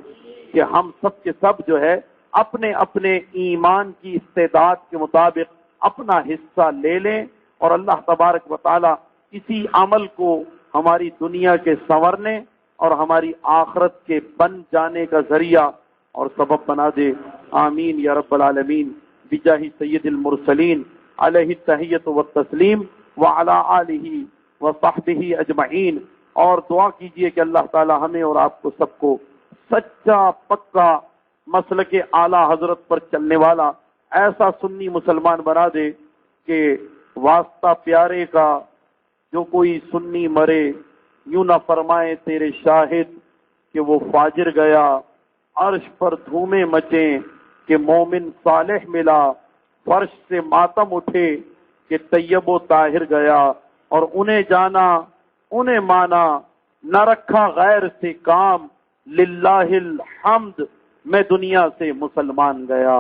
کہ ہم سب کے سب جو ہے اپنے اپنے ایمان کی استعداد کے مطابق اپنا حصہ لے لیں، اور اللہ تبارک و تعالی اسی عمل کو ہماری دنیا کے سنورنے اور ہماری آخرت کے بن جانے کا ذریعہ اور سبب بنا دے۔ آمین یا رب العالمین، بجاہ سید المرسلین علیہ التحیۃ والتسلیم وعلی آلہ وصحبہ اجمعین۔ اور دعا کیجئے کہ اللہ تعالی ہمیں اور آپ کو سب کو سچا پکا مسلک اعلی حضرت پر چلنے والا ایسا سنی مسلمان بنا دے کہ واسطہ پیارے کا جو کوئی سنی مرے یوں نہ فرمائے تیرے شاہد کہ وہ فاجر گیا، عرش پر دھومیں مچیں کہ مومن صالح ملا، فرش سے ماتم اٹھے کہ طیب و طاہر گیا، اور انہیں جانا انہیں مانا نہ رکھا غیر سے کام، للہ الحمد میں دنیا سے مسلمان گیا۔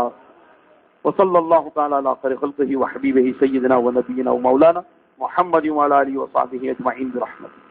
وصلی اللہ تعالی علی خیر خلقہ وحبیبہ سیدنا و نبینا و مولانا محمد وعلى آله وصحبه اجمعین برحمتک.